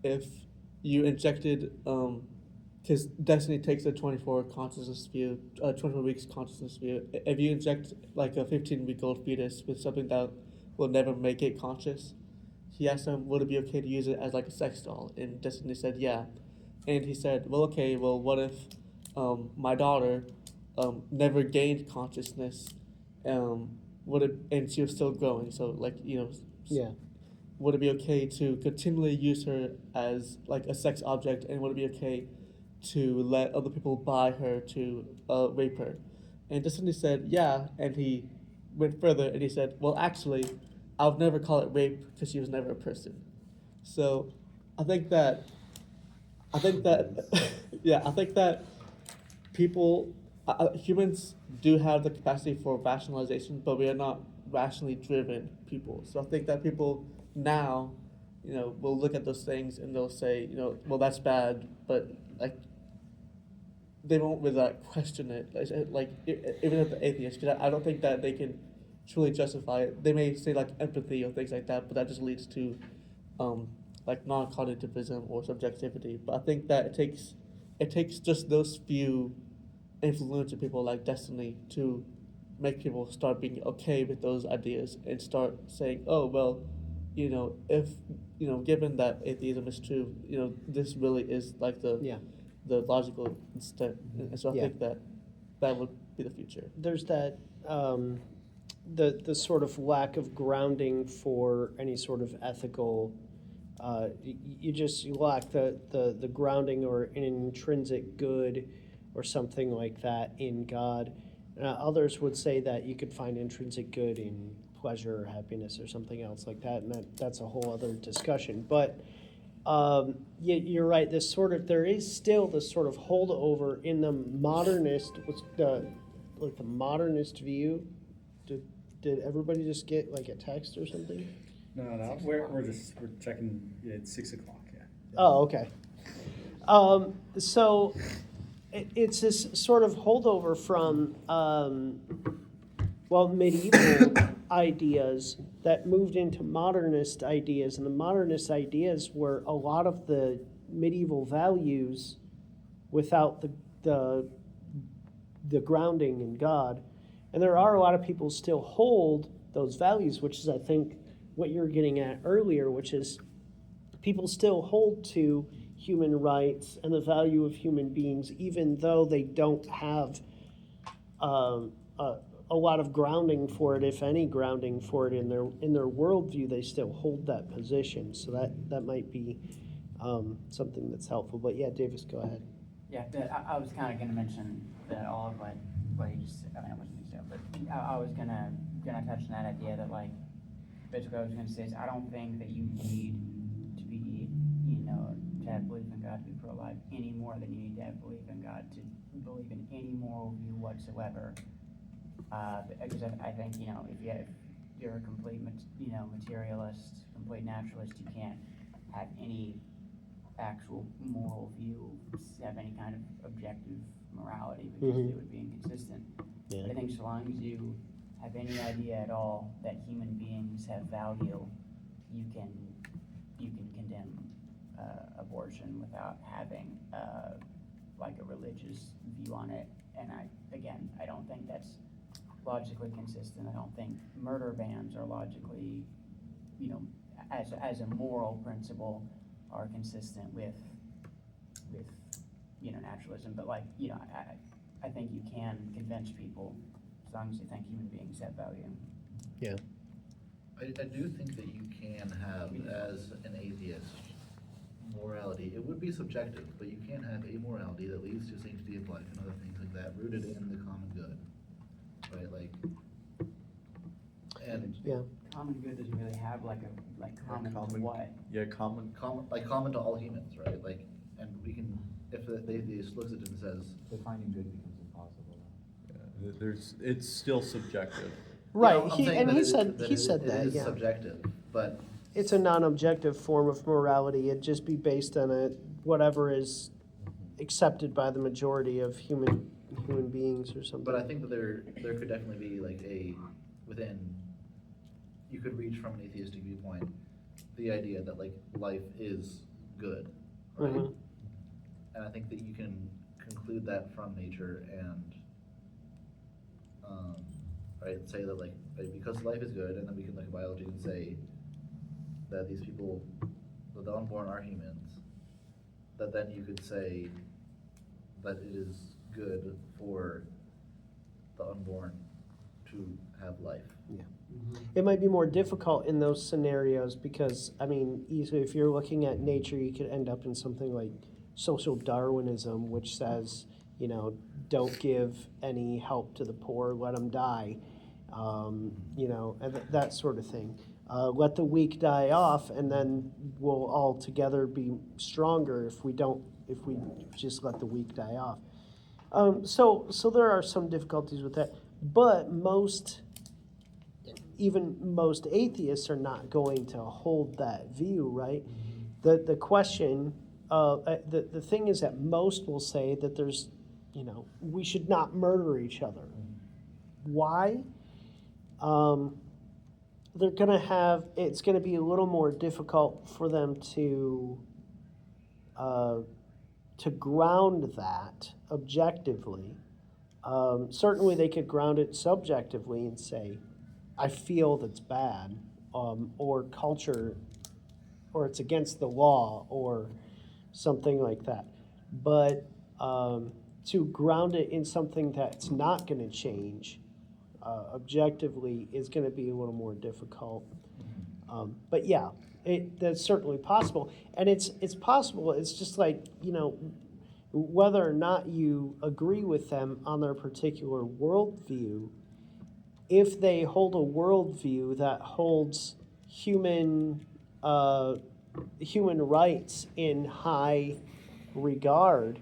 if you injected, because Destiny takes a 24 consciousness view, 24 weeks consciousness view. If you inject like a 15-week-old fetus with something that will never make it conscious, he asked him, would it be okay to use it as like a sex doll? And Destiny said, yeah. And he said, well, okay, well, what if my daughter never gained consciousness, and she was still growing? So Yeah. would it be okay to continually use her as like a sex object, and would it be okay to let other people buy her to rape her? And Destiny said, yeah, and he went further and he said, well, actually, I would never call it rape because she was never a person. So I think that yeah, I think that people, humans do have the capacity for rationalization, but we are not rationally driven people. So I think that people now, will look at those things and they'll say, well, that's bad, but like, they won't really question it. Even if the atheists, because I don't think that they can truly justify it. They may say like empathy or things like that, but that just leads to like non-cognitivism or subjectivity. But I think that it takes just those few influential people like Destiny to make people start being okay with those ideas and start saying, oh, well, if given that atheism is true, this really is like the logical step. And so I think that would be the future. There's that the sort of lack of grounding for any sort of ethical. You lack the grounding or an intrinsic good or something like that in God. Others would say that you could find intrinsic good in pleasure or happiness or something else like that, and that's a whole other discussion. But you're right. There is still this sort of holdover in the modernist, the modernist view. Did everybody just get like a text or something? No, we're checking, it's 6:00, yeah. Oh, okay. So it's this sort of holdover from, medieval ideas that moved into modernist ideas. And the modernist ideas were a lot of the medieval values without the grounding in God. And there are a lot of people still hold those values, which is, I think, what you're getting at earlier, which is people still hold to human rights and the value of human beings, even though they don't have um, a lot of grounding for it, if any grounding for it in their worldview. They still hold that position. So that might be something that's helpful. But yeah, Davis, go ahead. Yeah, I was kind of gonna mention that all of what you just, I mean, I wasn't gonna say it, but I was gonna touch on that idea that, like, basically what I was gonna say is I don't think that you need to be, to have belief in God to be pro-life any more than you need to have belief in God to believe in any moral view whatsoever. Because I think, if you're a complete, materialist, complete naturalist, you can't have any actual moral view, have any kind of objective morality, because it would be inconsistent. Yeah. I think so long as you have any idea at all that human beings have value, you can condemn abortion without having like a religious view on it. And I don't think that's logically consistent. I don't think murder bans are logically, as a moral principle, are consistent with naturalism. But I think you can convince people as long as you think human beings have value. Yeah. I do think that you can have, as an atheist, morality. It would be subjective, but you can have a morality that leads to sanctity of life and other things like that, rooted in the common good, right? And Yeah. Common good doesn't really have common to what? Yeah, common. common to all humans, right? And we can, if the atheist looks at it and says, Defining good becomes impossible. Yeah, it's still subjective. Right. I'm He saying that he said that. it is Yeah. subjective, but It's a non-objective form of morality. It'd just be based on whatever is accepted by the majority of human beings or something. But I think that there could definitely be you could reach from an atheistic viewpoint the idea that life is good, right? Mhm. And I think that you can conclude that from nature and right, say that because life is good, and then we can look at biology and say that these people, that the unborn are humans, that then you could say that it is good for the unborn to have life. It might be more difficult in those scenarios because, easily if you're looking at nature, you could end up in something like social Darwinism, which says, don't give any help to the poor, let them die, and that sort of thing. Let the weak die off, and then we'll all together be stronger if we just let the weak die off. So there are some difficulties with that, but even most atheists are not going to hold that view, right? The question, the thing is that most will say that there's, we should not murder each other. Why? It's gonna be a little more difficult for them to ground that objectively. Certainly they could ground it subjectively and say, I feel that's bad, or culture, or it's against the law, or something like that. But to ground it in something that's not going to change objectively is going to be a little more difficult. But yeah, that's certainly possible, and it's possible. It's just whether or not you agree with them on their particular worldview. If they hold a worldview that holds human rights in high regard,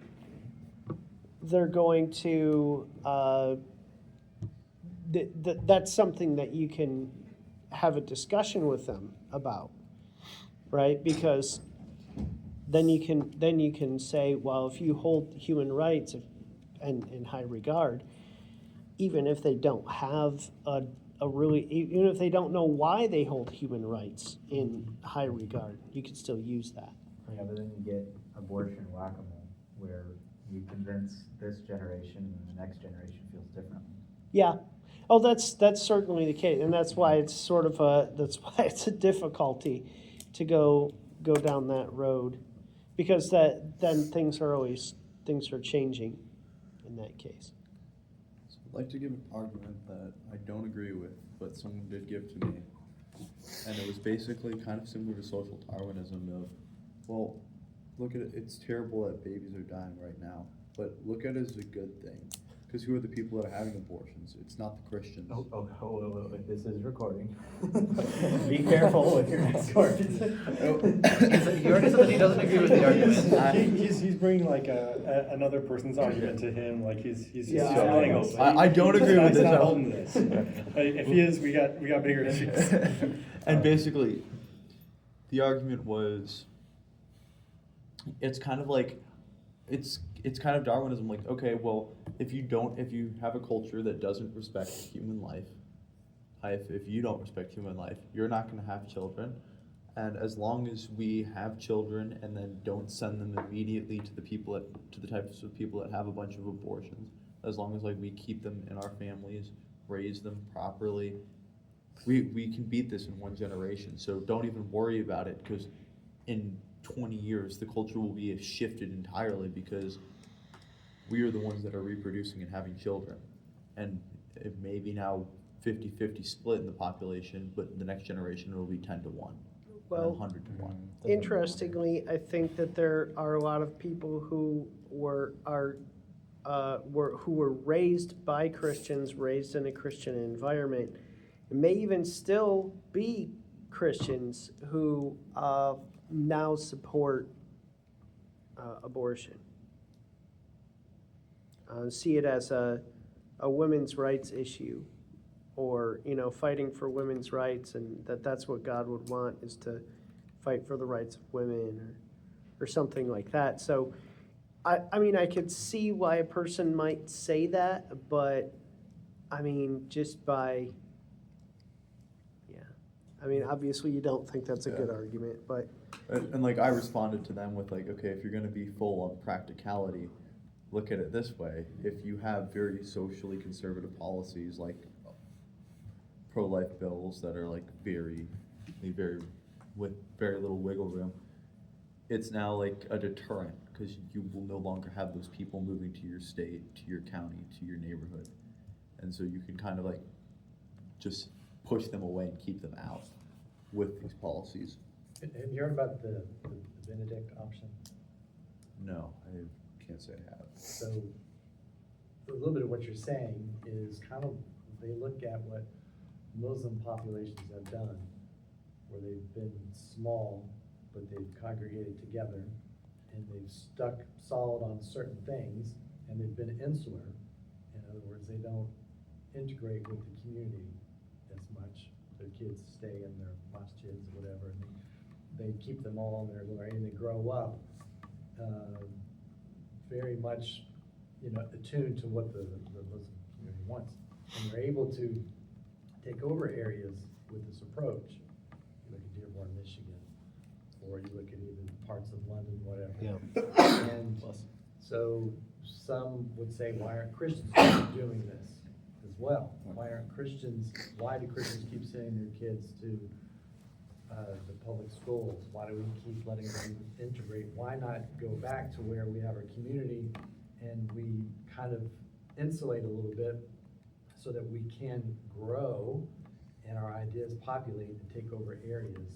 they're going to that's something that you can have a discussion with them about, right? Because then you can say, well, if you hold human rights in high regard, even if they don't have even if they don't know why they hold human rights in high regard, you can still use that. Yeah, but then you get abortion whack-a-mole, where you convince this generation and the next generation feels differently. Yeah, Oh, that's certainly the case, and that's why it's sort of that's why it's a difficulty to go down that road, because then things are changing in that case. So I'd like to give an argument that I don't agree with, but someone did give to me. And it was basically kind of similar to social Darwinism of, well, look at it, it's terrible that babies are dying right now, but look at it as a good thing. Because who are the people that are having abortions? It's not the Christians. This is recording. Be careful with your next words. He already said that he doesn't agree with the argument. He's bringing like another person's argument to him, like he's Yeah, playing open. I don't agree with He's this. not holding this. If he is, we got bigger issues. And basically, the argument was, it's kind of like, it's kind of Darwinism, like, okay, well, if you have a culture that doesn't respect human life, if you don't respect human life, you're not gonna have children. And as long as we have children and then don't send them immediately to the types of people that have a bunch of abortions, as long as like we keep them in our families, raise them properly, we can beat this in one generation. So don't even worry about it, because in 20 years the culture will be shifted entirely, because we are the ones that are reproducing and having children. And it may be now 50-50 split in the population, but in the next generation it will be 10-1, Well, 100-1. interestingly, I think that there are a lot of people who were raised by Christians, raised in a Christian environment, and may even still be Christians who now support abortion. See it as a women's rights issue, or fighting for women's rights, and that's what God would want, is to fight for the rights of women, or something like that. So I mean, I could see why a person might say that, but I mean, just by I mean, obviously you don't think that's a good argument, but And like I responded to them with like, okay, if you're gonna be full on practicality, look at it this way. If you have very socially conservative policies like pro-life bills that are like very with very little wiggle room, it's now like a deterrent, because you will no longer have those people moving to your state, to your county, to your neighborhood. And so you can kind of like just push them away and keep them out with these policies. Have you heard about the Benedict option? No, I can't say I have. So a little bit of what you're saying is kind of, they look at what Muslim populations have done, where they've been small, but they've congregated together, and they've stuck solid on certain things, and they've been insular. In other words, they don't integrate with the community as much. Their kids stay in their masjids or whatever, and they keep them all in their little area, and they grow up very much, attuned to what the Muslim community wants. And they're able to take over areas with this approach. You look at Dearborn, Michigan, or you look at even parts of London, whatever. Yeah. And so some would say, why aren't Christians doing this as well? Why do Christians keep sending their kids to the public schools? Why do we keep letting them integrate? Why not go back to where we have our community and we kind of insulate a little bit so that we can grow and our ideas populate and take over areas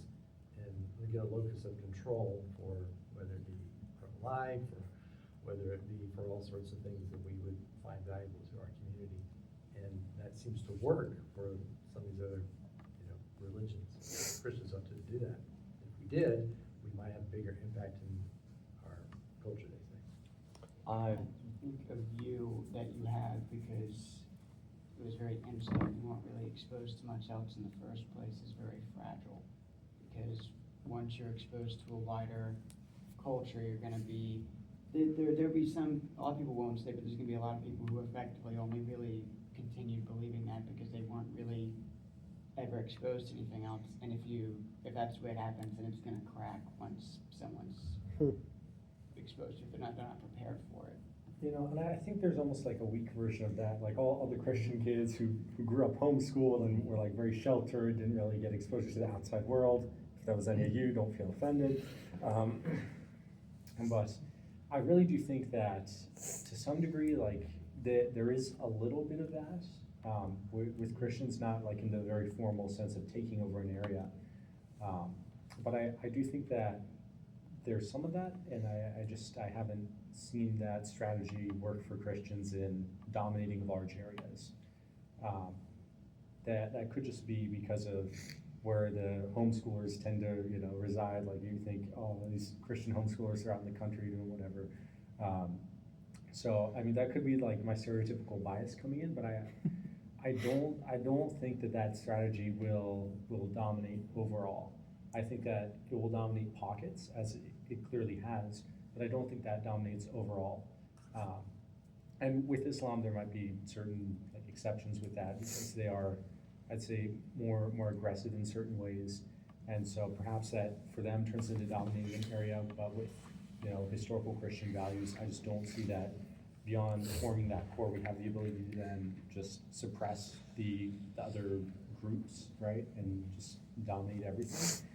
and we get a locus of control for whether it be pro-life or whether it be for all sorts of things that we would find valuable to our community. And that seems to work for some of these other religions. Christians ought to do that. If we did, we might have a bigger impact in our culture, they say. I think a view that you have, because it was very insular, you weren't really exposed to much else in the first place, is very fragile. Because once you're exposed to a wider culture, you're going to be, there'll be a lot of people won't say, but there's going to be a lot of people who effectively only really continued believing that because they weren't really ever exposed to anything else. And if that's the way it happens, then it's going to crack once someone's exposed to it. They're not prepared for it. You know, and I think there's almost like a weak version of that, like all the Christian kids who grew up homeschooled and were like very sheltered, didn't really get exposure to the outside world. If that was any of you, don't feel offended. But I really do think that to some degree, like there is a little bit of that with Christians, not like in the very formal sense of taking over an area. But I do think that there's some of that, and I haven't seen that strategy work for Christians in dominating large areas. That could just be because of where the homeschoolers tend to, reside. Like you think, oh, these Christian homeschoolers are out in the country doing whatever. So I mean, that could be like my stereotypical bias coming in, but I don't think that strategy will dominate overall. I think that it will dominate pockets, as it clearly has, but I don't think that dominates overall. And with Islam, there might be certain like exceptions with that because they are, I'd say, more aggressive in certain ways, and so perhaps that for them turns into dominating an area. But with historical Christian values, I just don't see that beyond forming that core. We have the ability to then just suppress the other groups, right, and just dominate everything.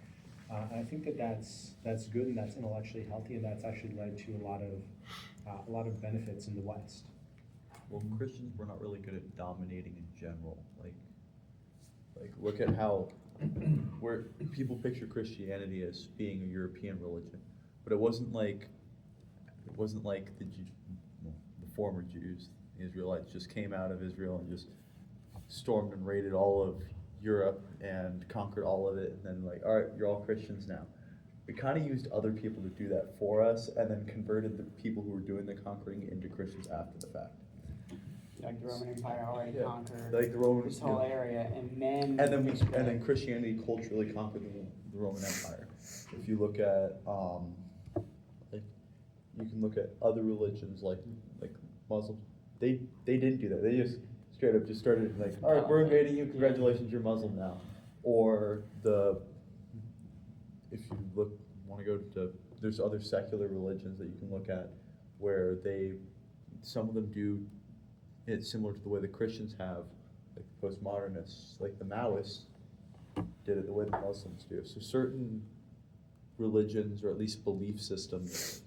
And I think that's good and that's intellectually healthy, and that's actually led to a lot of benefits in the West. Well, Christians were not really good at dominating in general. Like look at how where people picture Christianity as being a European religion, but it wasn't like the former Jews, the Israelites, just came out of Israel and just stormed and raided all of Europe and conquered all of it, and then like, all right, you're all Christians now. We kind of used other people to do that for us, and then converted the people who were doing the conquering into Christians after the fact. Like the Roman Empire already Yeah. conquered Like the Roman, this whole area, and then and then Christianity culturally conquered the Roman Empire. If you look at like you can look at other religions like Muslims, they didn't do that. They just straight up just started like, all right, we're invading you. Congratulations, you're Muslim now. Or if you want to go to, there's other secular religions that you can look at where some of them do it similar to the way the Christians have, like the postmodernists, like the Maoists did it the way the Muslims do. So certain religions, or at least belief systems,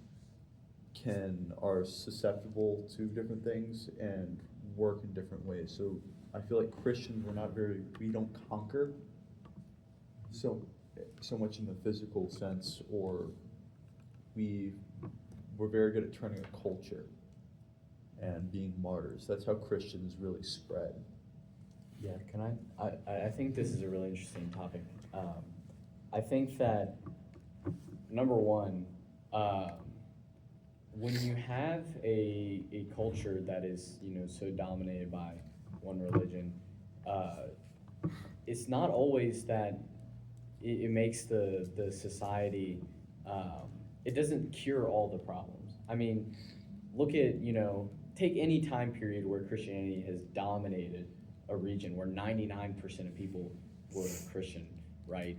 are susceptible to different things and work in different ways. So I feel like Christians we don't conquer so much in the physical sense, or we're very good at turning a culture and being martyrs. That's how Christians really spread. Yeah, can I think this is a really interesting topic. I think that, number one, when you have a culture that is, so dominated by one religion, it's not always that it makes the society, it doesn't cure all the problems. I mean, look at, take any time period where Christianity has dominated a region where 99% of people were Christian, right?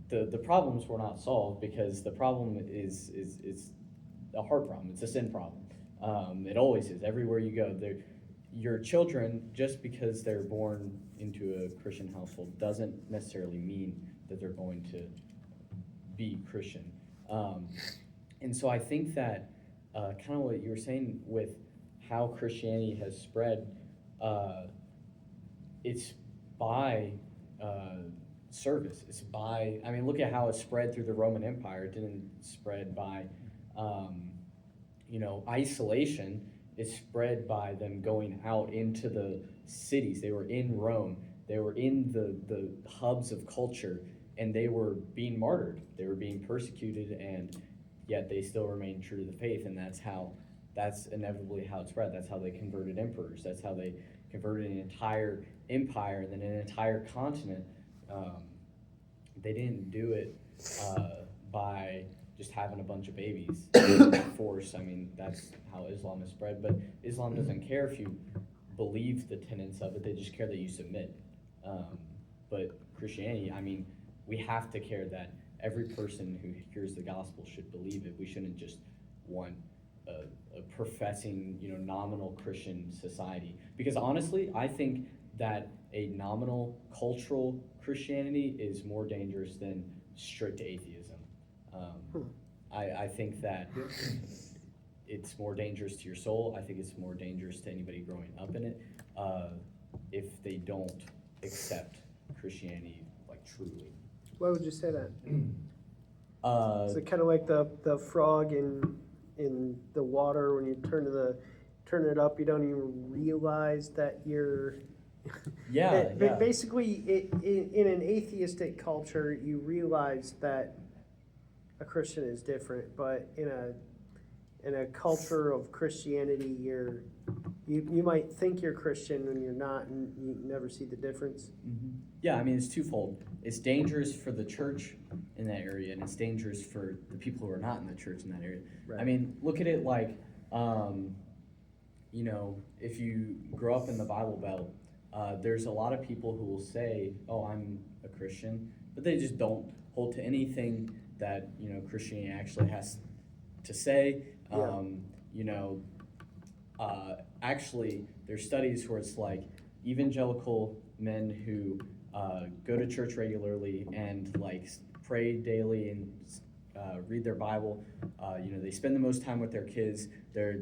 The problems were not solved because the problem is a heart problem. It's a sin problem. It always is. Everywhere you go, your children, just because they're born into a Christian household, doesn't necessarily mean that they're going to be Christian. And so I think that kind of what you were saying with how Christianity has spread, it's by service. It's by, I mean, look at how it spread through the Roman Empire. It didn't spread by, isolation. It spread by them going out into the cities. They were in Rome. They were in the hubs of culture, and they were being martyred. They were being persecuted, and yet they still remained true to the faith, and that's inevitably how it spread. That's how they converted emperors. That's how they converted an entire empire and then an entire continent. They didn't do it by just having a bunch of babies by force. I mean, that's how Islam is spread, but Islam doesn't care if you believe the tenets of it. They just care that you submit. But Christianity, I mean, we have to care that every person who hears the gospel should believe it. We shouldn't just want a professing, nominal Christian society. Because honestly, I think that a nominal cultural Christianity is more dangerous than strict atheism. I think that it's more dangerous to your soul. I think it's more dangerous to anybody growing up in it if they don't accept Christianity like truly. Why would you say that? Uh, Is it kind of like the frog in the water when you turn it up, you don't even realize that you're. Yeah, yeah. Basically, in an atheistic culture, you realize that a Christian is different, but in a culture of Christianity, you might think you're Christian when you're not, and you never see the difference. Yeah, I mean, it's twofold. It's dangerous for the church in that area, and it's dangerous for the people who are not in the church in that area. Right. I mean, look at it like, if you grow up in the Bible Belt, there's a lot of people who will say, oh, I'm a Christian, but they just don't hold to anything that, Christianity actually has to say. Actually, there's studies where it's like evangelical men who go to church regularly and like pray daily and read their Bible. They spend the most time with their kids. They're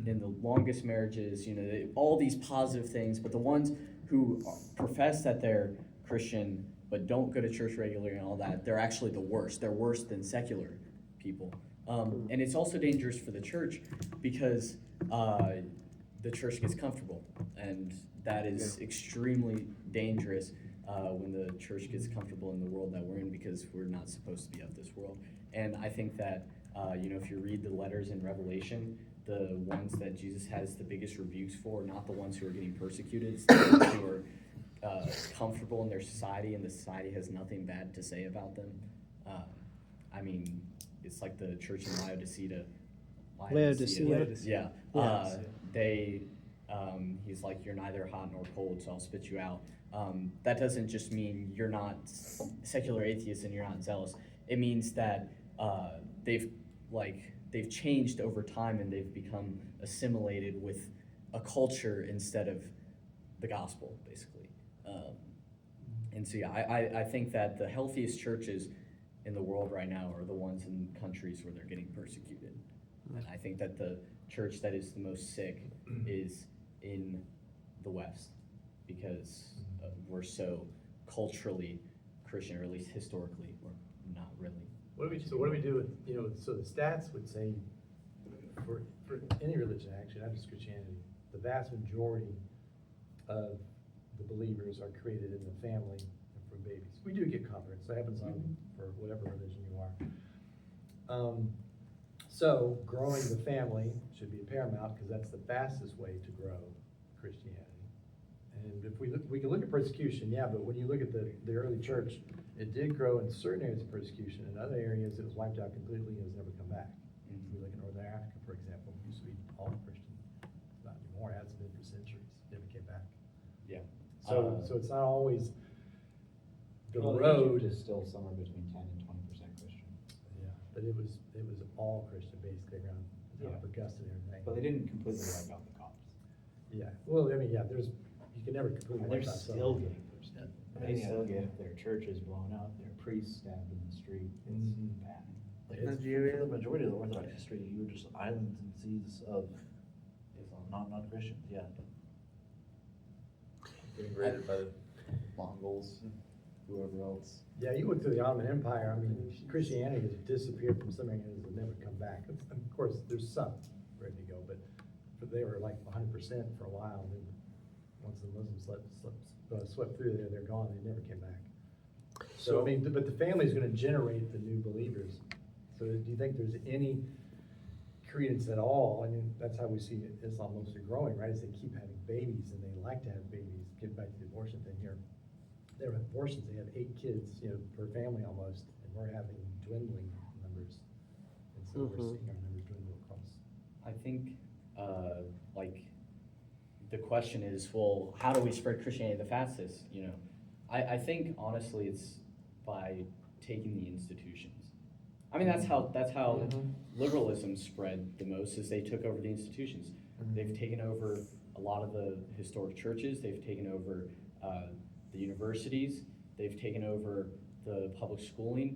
in the longest marriages. All these positive things. But the ones who profess that they're Christian but don't go to church regularly and all that, they're actually the worst. They're worse than secular people. And it's also dangerous for the church because the church gets comfortable, and that is extremely dangerous when the church gets comfortable in the world that we're in, because we're not supposed to be of this world. And I think that if you read the letters in Revelation, the ones that Jesus has the biggest rebukes for are not the ones who are getting persecuted, it's the ones who are comfortable in their society, and the society has nothing bad to say about them. It's like the church in Laodicea. Laodicea. Yeah. He's like, you're neither hot nor cold, so I'll spit you out. That doesn't just mean you're not secular atheist and you're not zealous. It means that they've changed over time, and they've become assimilated with a culture instead of the gospel, basically. And so, yeah, I think that the healthiest churches in the world right now are the ones in countries where they're getting persecuted. And I think that the church that is the most sick is in the West, because we're so culturally Christian, or at least historically, we're not really. What do we do with, so the stats would say, for any religion, actually, not just Christianity, the vast majority of the believers are created in the family and from babies. We do get converts, that happens for whatever religion you are. So growing the family should be paramount, because that's the fastest way to grow Christianity. And if we can look at persecution, yeah, but when you look at the early church, it did grow in certain areas of persecution. In other areas, it was wiped out completely and has never come back. We look at Northern Africa, for example, it used to be all Christian. It's not anymore, it hasn't been for centuries, never came back. Yeah. So it's not always the Well, road. Egypt is still somewhere between 10 and 20% Christian. Yeah, but it was all Christian basically around Augustine and everything. But they didn't completely wipe out the Copts. Yeah, well, you can never completely wipe out something. They still get their churches blown up, their priests stabbed in the street. It's bad. Like for the majority of the Orthodox history, you were just islands and seas of non-Christians, yeah. Getting raided by the Mongols and whoever else. Yeah, you look through the Ottoman Empire, Christianity has disappeared from some areas and never come back. Of course, there's some ready to go, but they were like 100% for a while, and then once the Muslims swept through there, they're gone, they never came back. So, but the family's gonna generate the new believers. So do you think there's any credence at all? That's how we see Islam mostly growing, right? Is they keep having babies, and they like to have babies. Get back to the abortion thing here. They have abortions, they have 8 kids, per family almost, and we're having dwindling numbers. And so we're seeing our numbers dwindle across. I think, the question is, well, how do we spread Christianity the fastest? I think honestly it's by taking the institutions. I mean, that's how liberalism spread the most, is they took over the institutions. They've taken over a lot of the historic churches, they've taken over the universities, they've taken over the public schooling.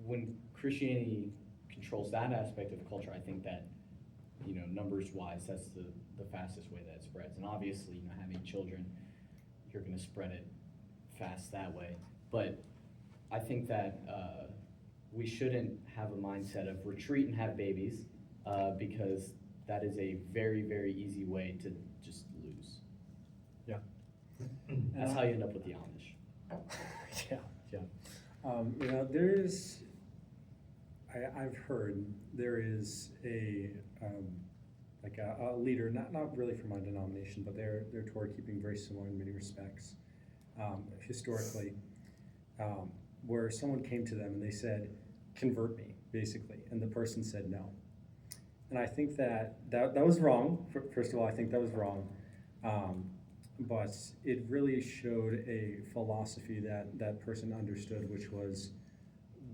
When Christianity controls that aspect of culture, I think that, numbers wise, that's the fastest way that it spreads. And obviously, having children, you're gonna spread it fast that way. But I think that we shouldn't have a mindset of retreat and have babies, because that is a very, very easy way to just lose. Yeah. That's how you end up with the Amish. I've heard there is a leader, not really from my denomination, but they're toward keeping very similar in many respects, historically, where someone came to them and they said, convert me, basically, and the person said no. And I think that was wrong. First of all, I think that was wrong. But it really showed a philosophy that person understood, which was,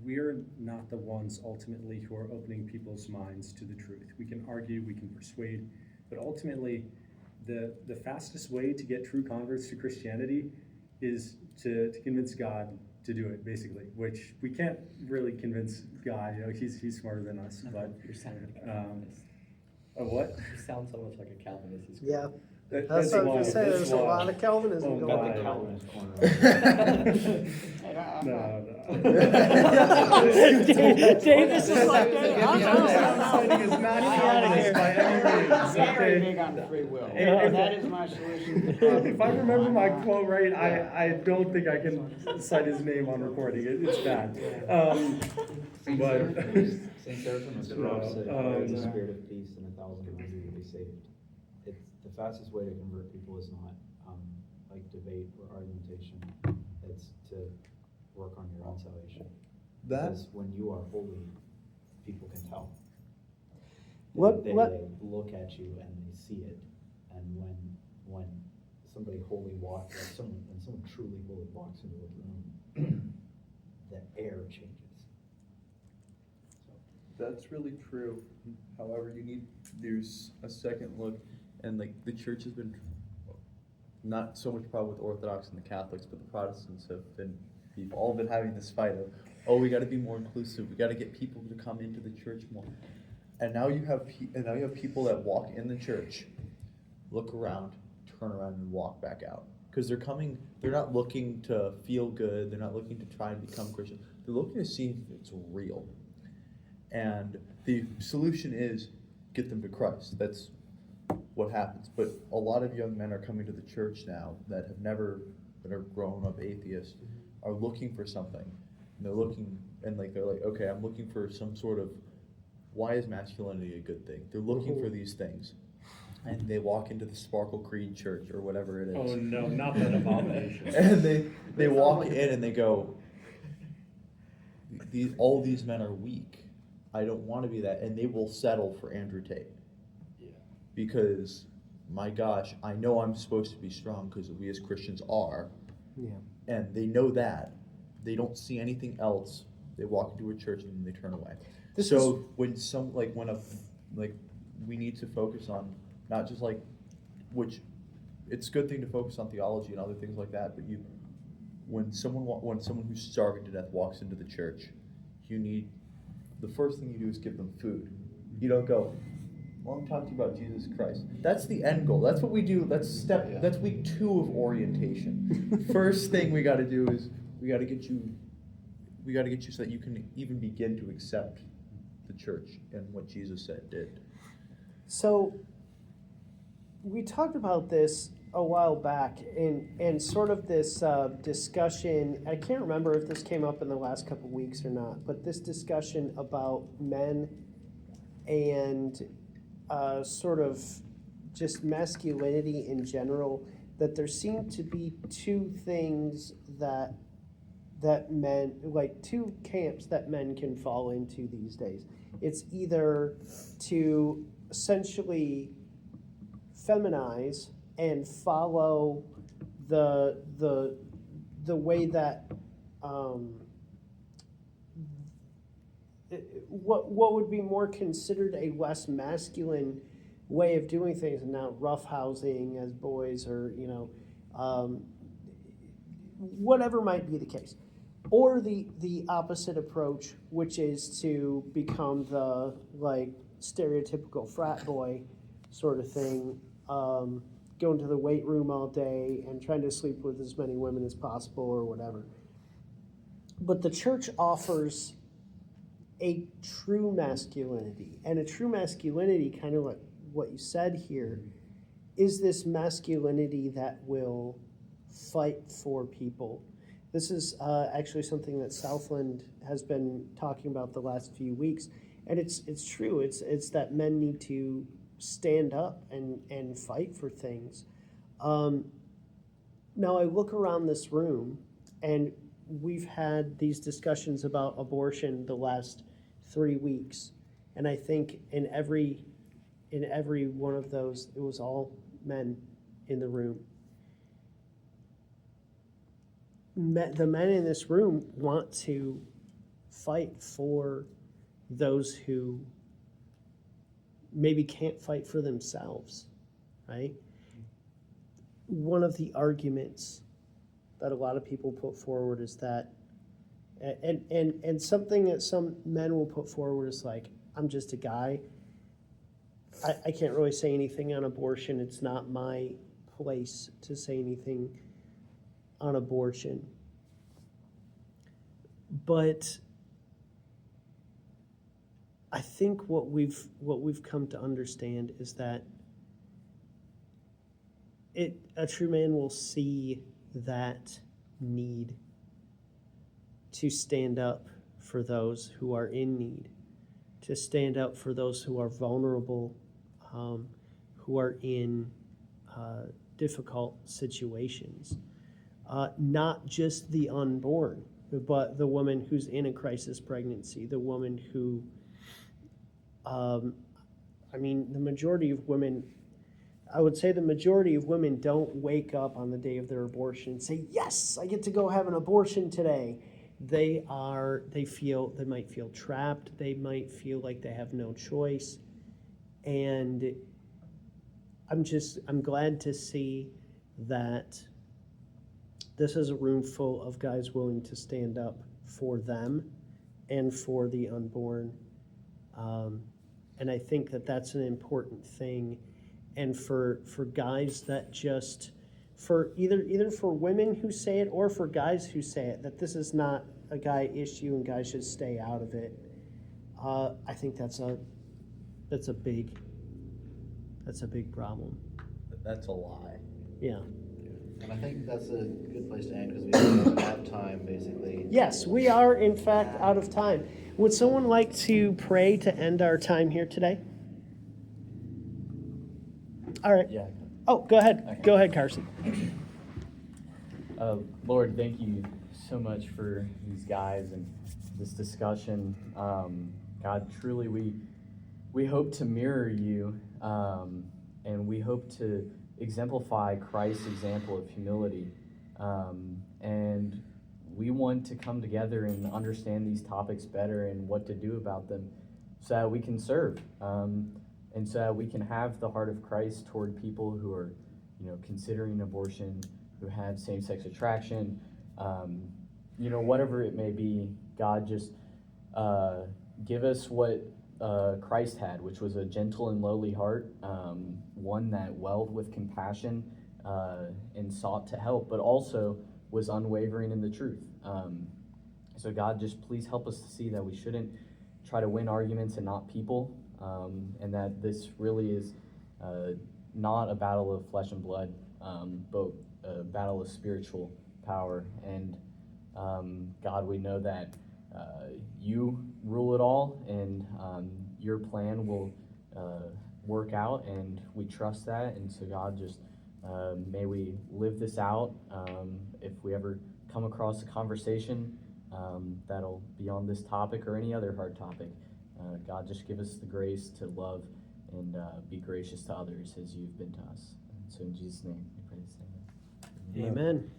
we're not the ones ultimately who are opening people's minds to the truth. We can argue, we can persuade, but ultimately the fastest way to get true converts to Christianity is to convince God to do it, basically, which we can't really convince God. He's smarter than us. But You're sounding like a Calvinist. a what? You sound so much like a Calvinist. It's Yeah, That's that's what I was why- gonna say, that's there's a why. lot of Calvinism Oh, going God. on. The Calvinist corner. No. Davis is like, Citing his not Calvinist by any means, Very okay? big on free will. If- That is my solution to the problem. If I remember my quote right, I don't think I can cite his name on recording. It's bad. But St. Seraphim of Sorrow said, "There is a spirit of peace, and 1,000 ways you will be saved." It's the fastest way to convert people is not like debate or argumentation. It's to work on your own salvation. Because when you are holy, people can tell. They look at you and they see it. And when somebody holy walks, when someone truly holy walks into a room, the air changes. That's really true. However, there's a second look, and like the church has been, not so much problem with Orthodox and the Catholics, but the Protestants we've all been having this fight of, we got to be more inclusive. We got to get people to come into the church more. And now you have people that walk in the church, look around, turn around, and walk back out, because they're not looking to feel good. They're not looking to try and become Christian. They're looking to see if it's real. And the solution is get them to Christ. That's what happens. But a lot of young men are coming to the church now that are grown up atheists, are looking for something. And they're like, okay, I'm looking for some sort of, why is masculinity a good thing? They're looking for these things. And they walk into the Sparkle Creed church or whatever it is. oh no, not that abomination. And they walk in and they go, all these men are weak. I don't want to be that. And they will settle for Andrew Tate. Yeah. Because, my gosh, I know I'm supposed to be strong because we as Christians are. Yeah. And they know that. They don't see anything else. They walk into a church and then they turn away. We need to focus on not just which it's a good thing to focus on theology and other things like that, but when someone who's starving to death walks into the church, the first thing you do is give them food. You don't go, well, I'm talking about Jesus Christ. That's the end goal. That's what we do. That's week 2 of orientation. First thing we got to do is we got to get you so that you can even begin to accept the church and what Jesus did. So we talked about this a while back and sort of this discussion. I can't remember if this came up in the last couple of weeks or not, but this discussion about men and sort of just masculinity in general, that there seem to be two things that men, like two camps that men can fall into these days. It's either to essentially feminize and follow the way that what would be more considered a less masculine way of doing things, and not roughhousing as boys, or whatever might be the case, or the opposite approach, which is to become the like stereotypical frat boy sort of thing, going to the weight room all day and trying to sleep with as many women as possible or whatever. But the church offers a true masculinity, and a true masculinity, kind of like what you said here, is this masculinity that will fight for people. This is actually something that Southland has been talking about the last few weeks, and it's true. It's that men need to stand up and fight for things. Now I look around this room, and we've had these discussions about abortion the last 3 weeks, and I think in every one of those, it was all men in the room. The men in this room want to fight for those who maybe can't fight for themselves, right? One of the arguments that a lot of people put forward is that, and something that some men will put forward is like, I'm just a guy. I can't really say anything on abortion. It's not my place to say anything on abortion. But I think what we've come to understand is that a true man will see that need to stand up for those who are in need, to stand up for those who are vulnerable, who are in difficult situations. Not just the unborn, but the woman who's in a crisis pregnancy, the woman who, the majority of women, I would say the majority of women don't wake up on the day of their abortion and say, yes, I get to go have an abortion today. They might feel trapped. They might feel like they have no choice. And I'm glad to see that this is a room full of guys willing to stand up for them and for the unborn. And I think that that's an important thing. And for guys that just, for either for women who say it or for guys who say it, that this is not a guy issue and guys should stay out of it. I think that's a big problem. That's a lie. Yeah. And I think that's a good place to end, because we have time, basically. Yes, we are in fact out of time. Would someone like to pray to end our time here today? All right. Yeah. Oh, go ahead. Okay. Go ahead, Carson. Lord, thank you so much for these guys and this discussion. God, truly, we hope to mirror you, and we hope to exemplify Christ's example of humility. And we want to come together and understand these topics better and what to do about them so that we can serve. And so that we can have the heart of Christ toward people who are, considering abortion, who have same-sex attraction, whatever it may be. God, just give us what Christ had, which was a gentle and lowly heart, one that welled with compassion and sought to help, but also was unwavering in the truth. So God, just please help us to see that we shouldn't try to win arguments and not people. And that this really is not a battle of flesh and blood, but a battle of spiritual power. And God, we know that you rule it all, and your plan will work out, and we trust that. And so God, just may we live this out. If we ever come across a conversation that'll be on this topic or any other hard topic, God, just give us the grace to love and be gracious to others as you've been to us. And so in Jesus' name, we pray this. Amen. Amen.